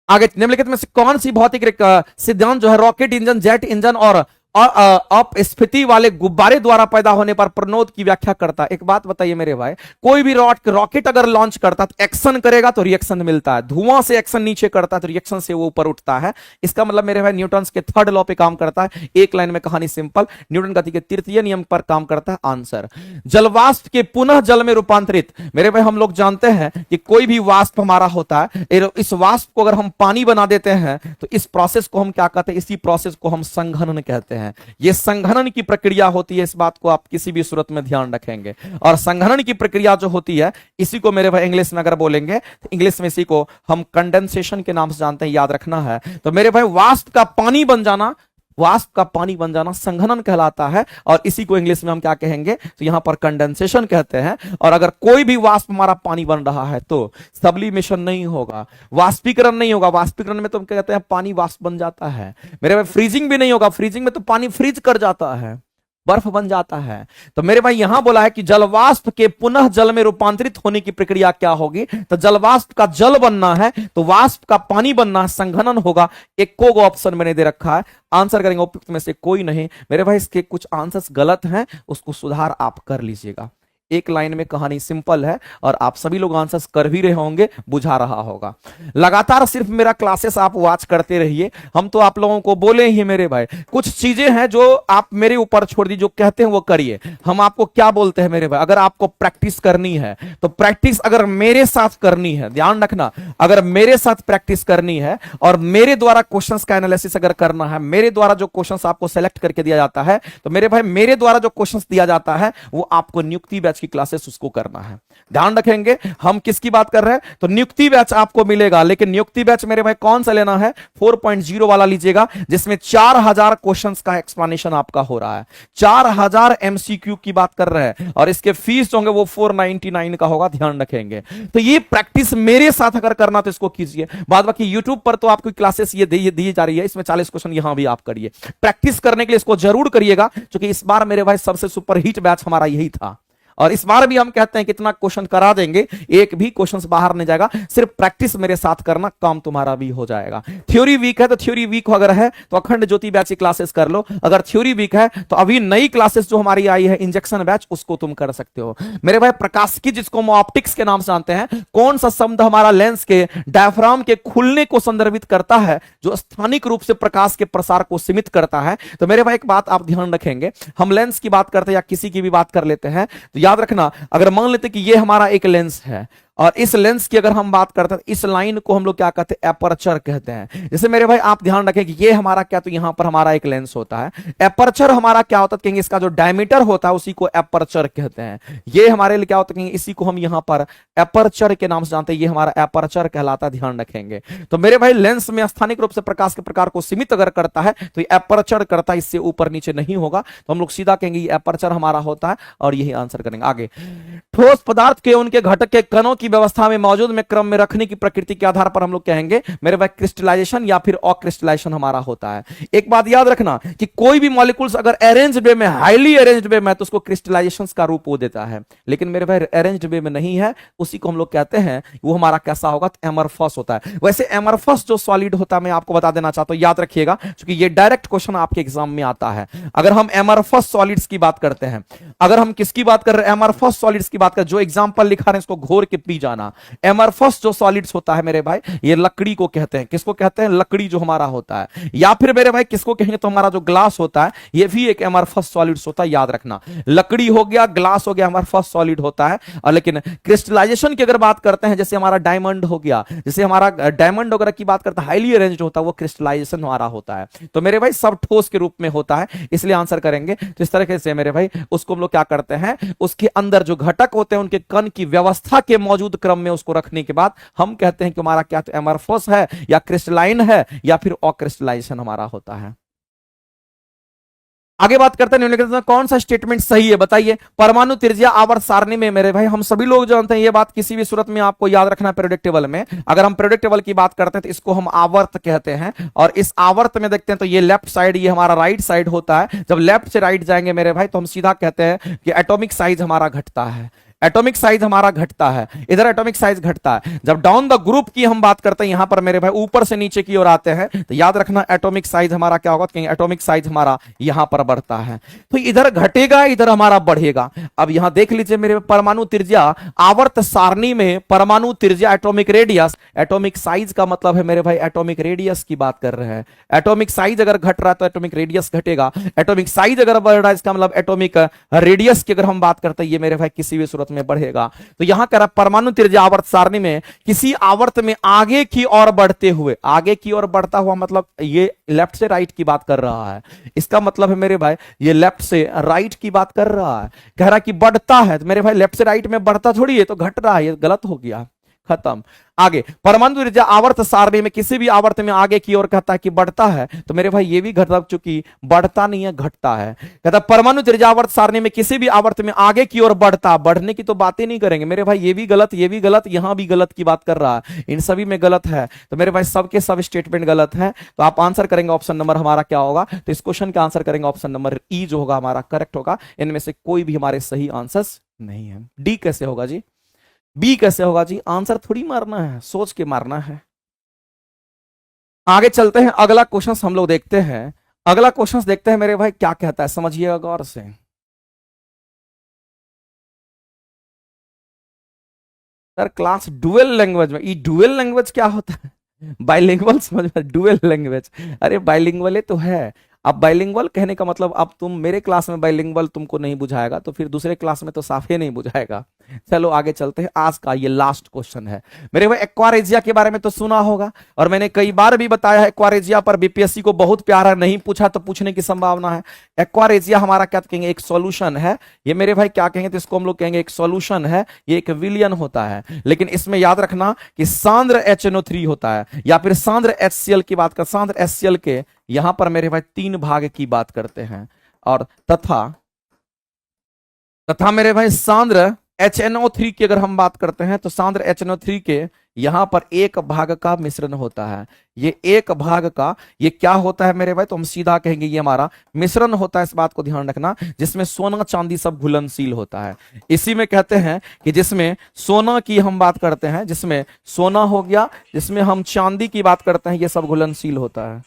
आगे निम्नलिखित में से कौन सी भौतिक सिद्धांत जो है रॉकेट इंजन, जेट इंजन और अपस्फीति वाले गुब्बारे द्वारा पैदा होने पर प्रणोद की व्याख्या करता है। एक बात बताइए मेरे भाई, कोई भी रॉकेट अगर लॉन्च करता है तो एक्शन करेगा तो रिएक्शन मिलता है। धुआं से एक्शन नीचे करता है तो रिएक्शन से वो ऊपर उठता है। इसका मतलब मेरे भाई न्यूटन के थर्ड लॉ पे काम करता है। एक लाइन में कहानी सिंपल, न्यूटन गति के तृतीय नियम पर काम करता है। आंसर जलवाष्प के पुनः जल में रूपांतरित। मेरे भाई हम लोग जानते हैं कि कोई भी वाष्प हमारा होता है, इस वाष्प को अगर हम पानी बना देते हैं तो इस प्रोसेस को हम क्या कहते हैं, इसी प्रोसेस को हम संघनन कहते हैं। यह संघनन की प्रक्रिया होती है, इस बात को आप किसी भी सूरत में ध्यान रखेंगे। और संघनन की प्रक्रिया जो होती है, इसी को मेरे भाई इंग्लिश में अगर बोलेंगे तो इंग्लिश में इसी को हम कंडेंसेशन के नाम से जानते हैं, याद रखना है। तो मेरे भाई वाष्प का पानी बन जाना, वाष्प का पानी बन जाना संघनन कहलाता है। और इसी को इंग्लिश में हम क्या कहेंगे, तो यहां पर कंडेंसेशन कहते हैं। और अगर कोई भी वाष्प हमारा पानी बन रहा है तो सब्लिमेशन नहीं होगा, वाष्पीकरण नहीं होगा। वाष्पीकरण में तो हम क्या कहते हैं, पानी वाष्प बन जाता है। मेरे भाई फ्रीजिंग भी नहीं होगा, फ्रीजिंग में तो पानी फ्रीज कर जाता है, बर्फ बन जाता है। तो मेरे भाई यहां बोला है कि जलवाष्प के पुनः जल में रूपांतरित होने की प्रक्रिया क्या होगी, तो जलवाष्प का जल बनना है तो वाष्प का पानी बनना है, संघनन होगा। एक को ऑप्शन मैंने दे रखा है, आंसर करेंगे उपयुक्त में से कोई नहीं। मेरे भाई इसके कुछ आंसर्स गलत हैं, उसको सुधार आप कर लीजिएगा। एक लाइन में कहानी सिंपल है और आप सभी लोग आंसर्स कर भी रहे होंगे, बुझा रहा होगा। लगातार सिर्फ मेरा क्लासेस आप वॉच करते रहिए। हम तो आप लोगों को बोले ही मेरे भाई, कुछ चीजें हैं जो आप मेरे ऊपर छोड़ दी, जो कहते हैं वो करिए। हम आपको क्या बोलते हैं मेरे भाई, अगर आपको प्रैक्टिस करनी है तो प्रैक्टिस अगर मेरे साथ करनी है, ध्यान रखना, अगर मेरे साथ प्रैक्टिस करनी है और मेरे द्वारा क्वेश्चंस का एनालिसिस अगर करना है, मेरे द्वारा जो क्वेश्चंस आपको सेलेक्ट करके दिया जाता है, तो मेरे भाई मेरे द्वारा जो क्वेश्चंस दिया जाता है वो आपको नियुक्ति बैच बैच की क्लासेस उसको करना है। ध्यान रखेंगे हम किसकी बात कर रहे हैं, तो नियुक्ति बैच आपको मिलेगा, लेकिन नियुक्ति बैच मेरे भाई कौन सा लेना है, 4.0 वाला लीजिएगा, जिसमें 4000 क्वेश्चंस का एक्सप्लेनेशन आपका हो रहा है, 4000 एमसीक्यू की बात कर रहे हैं, और इसके फीस होंगे वो 499 का होगा, ध्यान रखेंगे। तो ये प्रैक्टिस मेरे साथ अगर करना तो इसको कीजिए, बाद बाकी यूट्यूब पर तो आपकी क्लासेस ये दी जा रही है, इसमें 40 क्वेश्चन यहां भी आप करिए, प्रैक्टिस करने के लिए इसको जरूर करिएगा, क्योंकि इस बार मेरे भाई सबसे सुपर हिट बैच हमारा यही था, और इस बार भी हम कहते हैं कितना क्वेश्चन करा देंगे, एक भी क्वेश्चन बाहर नहीं जाएगा, सिर्फ प्रैक्टिस मेरे साथ करना, काम तुम्हारा भी हो जाएगा। थ्योरी वीक है तो थ्योरी वीक अगर है तो अखंड ज्योति बैच की क्लासेस कर लो, अगर थ्योरी वीक है तो अभी नई क्लासेस जो हमारी आई है इंजेक्शन बैच, उसको तुम कर सकते हो। मेरे भाई प्रकाशिकी जिसको हम ऑप्टिक्स के नाम से जानते हैं, कौन सा शब्द हमारा लेंस के डायफ्राम के खुलने को संदर्भित करता है, जो स्थानिक रूप से प्रकाश के प्रसार को सीमित करता है। तो मेरे भाई एक बात आप ध्यान रखेंगे, हम लेंस की बात करते हैं या किसी की भी बात कर लेते हैं तो याद रखना, अगर मान लेते कि ये हमारा एक लेंस है, और इस लेंस की अगर हम बात करते हैं, इस लाइन को हम लोग क्या कहते हैं, एपर्चर कहते हैं। जैसे मेरे भाई आप ध्यान रखें कि ये हमारा क्या, तो यहां पर हमारा एक लेंस होता है, एपर्चर हमारा क्या होता है, कहेंगे इसका जो डायमीटर होता है उसी को एपर्चर कहते हैं। ये हमारे लिए क्या होता है, इसी को हम यहां पर एपर्चर के नाम से जानते हैं, ये हमारा एपर्चर कहलाता है, ध्यान रखेंगे। तो मेरे भाई लेंस में स्थानिक रूप से प्रकाश के प्रकार को सीमित अगर करता है तो ये एपर्चर करता है, इससे ऊपर नीचे नहीं होगा, तो हम लोग सीधा कहेंगे ये एपर्चर हमारा होता है, और यही आंसर करेंगे। आगे, ठोस पदार्थ के उनके घटक के कणों की व्यवस्था में मौजूद में क्रम में रखने की प्रकृति के आधार पर हम लोग कहेंगे मेरे भाई क्रिस्टलाइजेशन या फिर अक्रिस्टलाइजेशन हमारा होता है। एक बात याद रखना कि कोई भी मॉलिक्यूल्स अगर अरेंज्ड वे में, हाईली अरेंज्ड वे में, तो उसको क्रिस्टलाइजेशन का रूप वो देता है, लेकिन मेरे भाई अरेंज्ड वे में नहीं है, उसी को हम लोग कहते हैं वो हमारा कैसा होगा, तो एमरफस होता है। वैसे एमरफस जो सॉलिड होता है मैं आपको बता देना चाहता हूं, याद रखिएगा, क्योंकि ये डायरेक्ट क्वेश्चन आपके एग्जाम में आता है। अगर हम एमरफस सॉलिड्स की बात करते हैं, अगर हम किसकी बात कर रहे हैं, एमरफस सॉलिड्स की बात कर, जो एग्जांपल लिखा रहे हैं इसको घोर के पी जाना। एमरफस जो सॉलिड्स होता है मेरे भाई, ये लकड़ी को कहते हैं, किसको कहते हैं, लकड़ी जो हमारा होता है, या फिर मेरे भाई किसको कहेंगे, तो हमारा जो ग्लास होता है ये भी एक एमरफस सॉलिड्स होता है, याद रखना, लकड़ी हो गया, ग्लास हो गया, एमरफस सॉलिड होता है। और लेकिन क्रिस्टलाइजेशन की अगर बात करते हैं, जैसे हमारा डायमंड हो गया, जैसे हमारा डायमंड वगैरह की बात करते हैं, हाईली अरेंज्ड होता है, वो क्रिस्टलाइजेशन हमारा होता है। तो मेरे भाई सब ठोस के रूप में होता है, इसलिए आंसर करेंगे। तो इस तरीके से मेरे भाई उसको हम लोग क्या करते हैं, उसके अंदर जो घटक होते हैं उनके कण की व्यवस्था के मौजूद क्रम में उसको रखने के बाद हम कहते हैं कि हमारा क्या, तो एमरफस है या क्रिस्टलाइन है या फिर अक्रिस्टलाइजेशन हमारा होता है। आगे बात करते हैं निम्नलिखित में कौन सा स्टेटमेंट सही है, बताइए। परमाणु त्रिज्या आवर्त सारणी में मेरे भाई हम सभी लोग जानते हैं, ये बात किसी भी सूरत में आपको याद रखना है। प्रेडिक्टेबल में अगर हम प्रेडिक्टेबल की बात करते हैं तो इसको हम आवर्त कहते हैं, और इस आवर्त में देखते हैं तो ये लेफ्ट साइड, ये हमारा राइट साइड होता है। जब लेफ्ट से राइट जाएंगे मेरे भाई तो हम सीधा कहते हैं कि एटॉमिक साइज हमारा घटता है, एटॉमिक साइज हमारा घटता है, इधर एटॉमिक साइज घटता है। जब डाउन द ग्रुप की हम बात करते हैं, यहां पर मेरे भाई ऊपर से नीचे की ओर आते हैं, तो याद रखना एटॉमिक साइज हमारा क्या होगा, कहीं एटॉमिक साइज हमारा यहां पर बढ़ता है, तो इधर घटेगा, इधर हमारा बढ़ेगा। अब यहां देख लीजिए मेरे परमाणु त्रिज्या आवर्त सारणी में, परमाणु त्रिज्या एटॉमिक रेडियस, एटॉमिक साइज का मतलब है मेरे भाई एटॉमिक रेडियस की बात कर रहे हैं। एटॉमिक साइज अगर घट रहा है तो एटॉमिक रेडियस घटेगा, एटॉमिक साइज अगर बढ़ रहा है इसका मतलब एटॉमिक रेडियस की अगर हम बात करते हैं, ये मेरे भाई किसी भी सूरत में बढ़ेगा। तो यहां कह रहा परमाणु त्रिज्या आवर्त सारणी में किसी आवर्त में आगे की ओर बढ़ते हुए, आगे की ओर बढ़ता हुआ मतलब ये लेफ्ट से राइट की बात कर रहा है, इसका मतलब है मेरे भाई ये लेफ्ट से राइट की बात कर रहा है। कह रहा कि बढ़ता है, तो मेरे भाई लेफ्ट से राइट में बढ़ता थोड़ी है, तो घट रहा है, ये गलत हो गया, खत्म। आगे, परमाणु त्रिज्या आवर्त सारणी में किसी भी आवर्त में आगे की ओर कहता है कि बढ़ता है, तो मेरे भाई ये भी घटता, चूंकि बढ़ता नहीं है घटता है। कहता परमाणु त्रिज्या आवर्त सारणी में किसी भी आवर्त में आगे की ओर बढ़ता, बढ़ने की तो बातें नहीं करेंगे मेरे भाई, ये भी गलत, ये भी गलत, यहां भी गलत की बात कर रहा है, इन सभी में गलत है। तो मेरे भाई सबके सब स्टेटमेंट गलत है, तो आप आंसर करेंगे ऑप्शन नंबर हमारा क्या होगा, तो इस क्वेश्चन का आंसर करेंगे ऑप्शन नंबर ई जो होगा हमारा करेक्ट होगा। इनमें से कोई भी हमारे सही आंसर्स नहीं है। डी कैसे होगा जी, बी कैसे होगा जी, आंसर थोड़ी मारना है, सोच के मारना है। आगे चलते हैं, अगला क्वेश्चन हम लोग देखते हैं, अगला क्वेश्चन देखते हैं मेरे भाई क्या कहता है, समझिएगा गौर से। सर क्लास डुअल लैंग्वेज में, ये डुअल लैंग्वेज क्या होता है, बाइलिंगुअल समझ में, डुअल लैंग्वेज, अरे बाइलिंगुअल तो है। अब बाइलिंगुअल कहने का मतलब अब तुम मेरे क्लास में बाइलिंगुअल तुमको नहीं बुझाएगा तो फिर दूसरे क्लास में तो साफ ही नहीं बुझाएगा। चलो आगे चलते हैं, आज का ये लास्ट क्वेश्चन है मेरे भाई। एक्वारेजिया के बारे में तो सुना होगा और मैंने कई बार भी बताया है, एक्वारेजिया पर बीपीएससी को बहुत प्यारा नहीं पूछा तो पूछने की संभावना है। एक्वारेजिया हमारा क्या कहेंगे, एक सॉल्यूशन है ये मेरे भाई, क्या कहेंगे तो इसको हम लोग कहेंगे एक सॉल्यूशन है, ये एक विलियन होता है। लेकिन इसमें याद रखना कि सांद्र HNO3 होता है या फिर सांद्र HCl की बात कर, सांद्र HCl के यहां पर मेरे भाई 3 भाग की बात करते हैं और तथा मेरे भाई सांद्र HNO3 की अगर हम बात करते हैं तो सांद्र HNO3 के यहां पर एक भाग का मिश्रण होता है। ये एक भाग का ये क्या होता है मेरे भाई, तो हम सीधा कहेंगे ये हमारा मिश्रण होता है, इस बात को ध्यान रखना, जिसमें सोना चांदी सब घुलनशील होता है। इसी में कहते हैं कि जिसमें सोना की हम बात करते हैं, जिसमें सोना हो गया, जिसमें हम चांदी की बात करते हैं, ये सब घुलनशील होता है।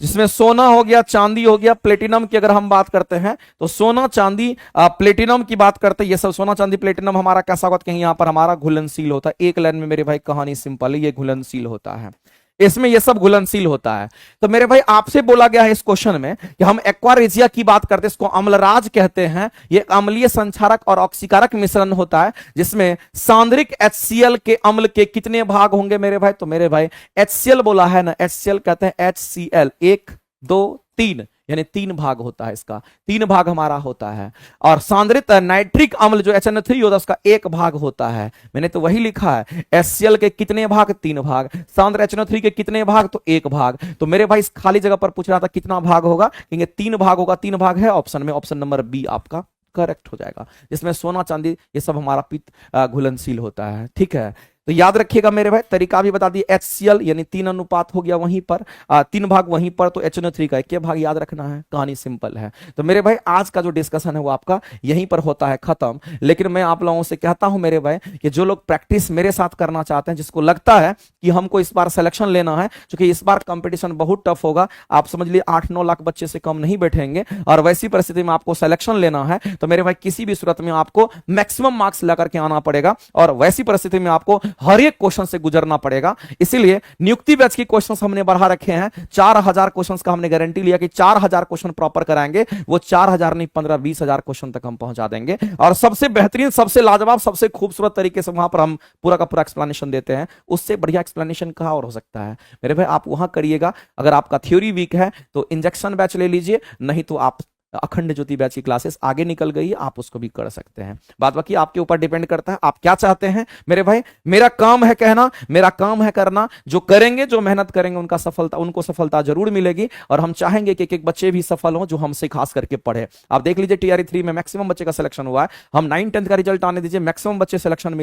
जिसमें सोना हो गया, चांदी हो गया, प्लेटिनम की अगर हम बात करते हैं तो सोना चांदी प्लेटिनम की बात करते हैं, ये सब सोना चांदी प्लेटिनम हमारा कैसा होता है, कहीं यहां पर हमारा घुलनशील होता है। एक लाइन में मेरे भाई कहानी सिंपल है, ये घुलनशील होता है, इसमें ये सब घुलनशील होता है। तो मेरे भाई आपसे बोला गया है इस क्वेश्चन में कि हम एक्वारेजिया की बात करते हैं, इसको अम्लराज कहते हैं। ये अम्लीय संक्षारक और ऑक्सीकारक मिश्रण होता है जिसमें सांद्रिक HCl के अम्ल के कितने भाग होंगे मेरे भाई, तो मेरे भाई HCl बोला है ना, HCl कहते हैं HCl, 1 2 3 यानी 3 भाग होता है, इसका 3 भाग हमारा होता है। और सांद्रित नाइट्रिक अम्ल जो HNO3 होता है उसका 1 भाग होता है। मैंने तो वही लिखा है, HCl के कितने भाग, 3 भाग, सांद्र HNO3 के कितने भाग, तो 1 भाग। तो मेरे भाई इस खाली जगह पर पूछ रहा था कितना भाग होगा, कहेंगे 3 भाग होगा, 3 भाग है ऑप्शन में, ऑप्शन नंबर बी आपका करेक्ट हो जाएगा, जिसमें सोना चांदी ये सब हमारा पित्त घुलनशील होता है। ठीक है, तो याद रखिएगा मेरे भाई, तरीका भी बता दिए, HCl यानी 3 अनुपात हो गया वहीं पर, 3 भाग वहीं पर, तो HNO3 का एक भाग याद रखना है, कहानी सिंपल है। तो मेरे भाई आज का जो डिस्कशन है वो आपका यहीं पर होता है खत्म। लेकिन मैं आप लोगों से कहता हूं मेरे भाई कि जो लोग प्रैक्टिस मेरे साथ करना चाहते हैं, जिसको लगता है कि हमको इस बार सिलेक्शन लेना है, क्योंकि इस बार कंपटीशन बहुत टफ होगा, आप समझ लिए 8-9 लाख बच्चे से कम नहीं बैठेंगे, और वैसी परिस्थिति में आपको सिलेक्शन लेना है तो मेरे भाई किसी भी सूरत में आपको मैक्सिमम मार्क्स लेकर के आना पड़ेगा, और वैसी परिस्थिति में आपको हर एक क्वेश्चन से गुजरना पड़ेगा। इसीलिए नियुक्ति बैच की क्वेश्चंस हमने बढ़ा रखे हैं, 4000 क्वेश्चंस का हमने गारंटी लिया कि 4000 क्वेश्चन प्रॉपर कराएंगे, वो 4000 नहीं 15-20 हजार क्वेश्चन तक हम पहुंचा देंगे, और सबसे बेहतरीन, सबसे लाजवाब, सबसे खूबसूरत तरीके से वहां पर हम पूरा का पूरा एक्सप्लेनेशन देते हैं। उससे बढ़िया एक्सप्लेनेशन कहां और हो सकता है मेरे भाई, आप वहां करिएगा। अगर आपका थ्योरी वीक है तो इंजेक्शन बैच ले लीजिए, नहीं तो आप अखंड ज्योति बैच की क्लासेस आगे निकल गई है, आप उसको भी कर सकते हैं। बात बाकी आपके ऊपर डिपेंड करता है आप क्या चाहते हैं मेरे भाई। मेरा काम है कहना, मेरा काम है करना, जो करेंगे, जो मेहनत करेंगे उनको सफलता जरूर मिलेगी, और हम चाहेंगे कि एक बच्चे भी सफल हों जो हमसे खास करके पढ़े। आप देख लीजिए TRE 3 में मैक्सिमम बच्चे का सिलेक्शन हुआ है, हम 9-10 का रिजल्ट आने दीजिए, मैक्सिमम बच्चे सिलेक्शन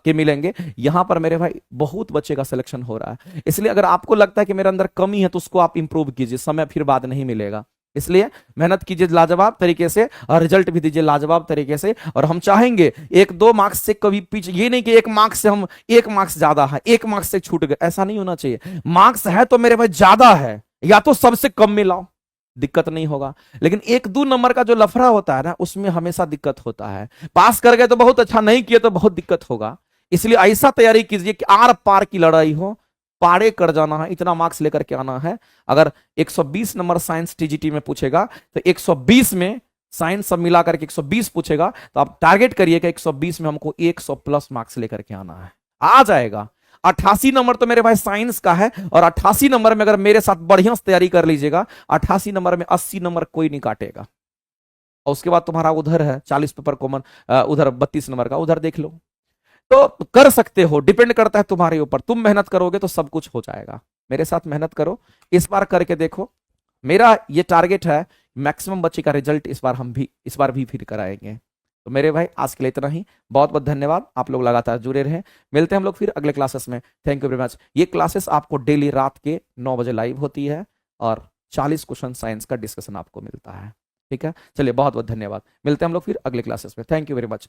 मिलेंगे। यहां पर मेरे भाई बहुत बच्चे का सिलेक्शन हो रहा है। इसलिए अगर आपको लगता है कि मेरे अंदर कमी है तो उसको आप इंप्रूव कीजिए, समय फिर बाद नहीं मिलेगा। इसलिए मेहनत कीजिए लाजवाब तरीके से, और रिजल्ट भी दीजिए लाजवाब तरीके से। और हम चाहेंगे 1-2 मार्क्स से कभी पीछे, ये नहीं कि 1 मार्क्स से हम 1 मार्क्स ज्यादा है, 1 मार्क्स से छूट गए, ऐसा नहीं होना चाहिए। मार्क्स है तो मेरे भाई ज्यादा है, या तो सबसे कम में लाओ, दिक्कत नहीं होगा। लेकिन 1-2 नंबर का जो लफड़ा होता है ना, उसमें हमेशा दिक्कत होता है। पास कर गए तो बहुत अच्छा, नहीं किए तो बहुत दिक्कत होगा। इसलिए ऐसा तैयारी कीजिए कि आर पार की लड़ाई हो, पारे कर जाना है, इतना मार्क्स लेकर के आना है। अगर 120 नंबर साइंस TGT में पूछेगा तो 120 में साइंस सब मिलाकर के 120 पूछेगा, तो आप टारगेट करिए कि 120 में हमको 100 प्लस मार्क्स लेकर के आना है, आ जाएगा। 88 नंबर तो मेरे भाई साइंस का है, और 88 नंबर में अगर मेरे साथ बढ़िया से तैयारी कर लीजिएगा, 88 नंबर में 80 नंबर कोई नहीं काटेगा। और उसके बाद तुम्हारा उधर है 40 पेपर कॉमन, उधर 32 नंबर का, उधर देख लो। तो कर सकते हो, डिपेंड करता है तुम्हारे ऊपर, तुम मेहनत करोगे तो सब कुछ हो जाएगा। मेरे साथ मेहनत करो, इस बार करके देखो। मेरा ये टारगेट है, मैक्सिमम बच्चे का रिजल्ट इस बार भी फिर कराएंगे। तो मेरे भाई आज के लिए इतना ही, बहुत बहुत धन्यवाद, आप लोग लगातार जुड़े रहे। मिलते हैं हम लोग फिर अगले क्लासेस में। Thank you very much. ये क्लासेस आपको डेली रात के 9 बजे लाइव होती है, और 40 क्वेश्चन साइंस का डिस्कशन आपको मिलता है। ठीक है, चलिए बहुत बहुत धन्यवाद, मिलते हैं हम लोग फिर अगले क्लासेस में। Thank you very much.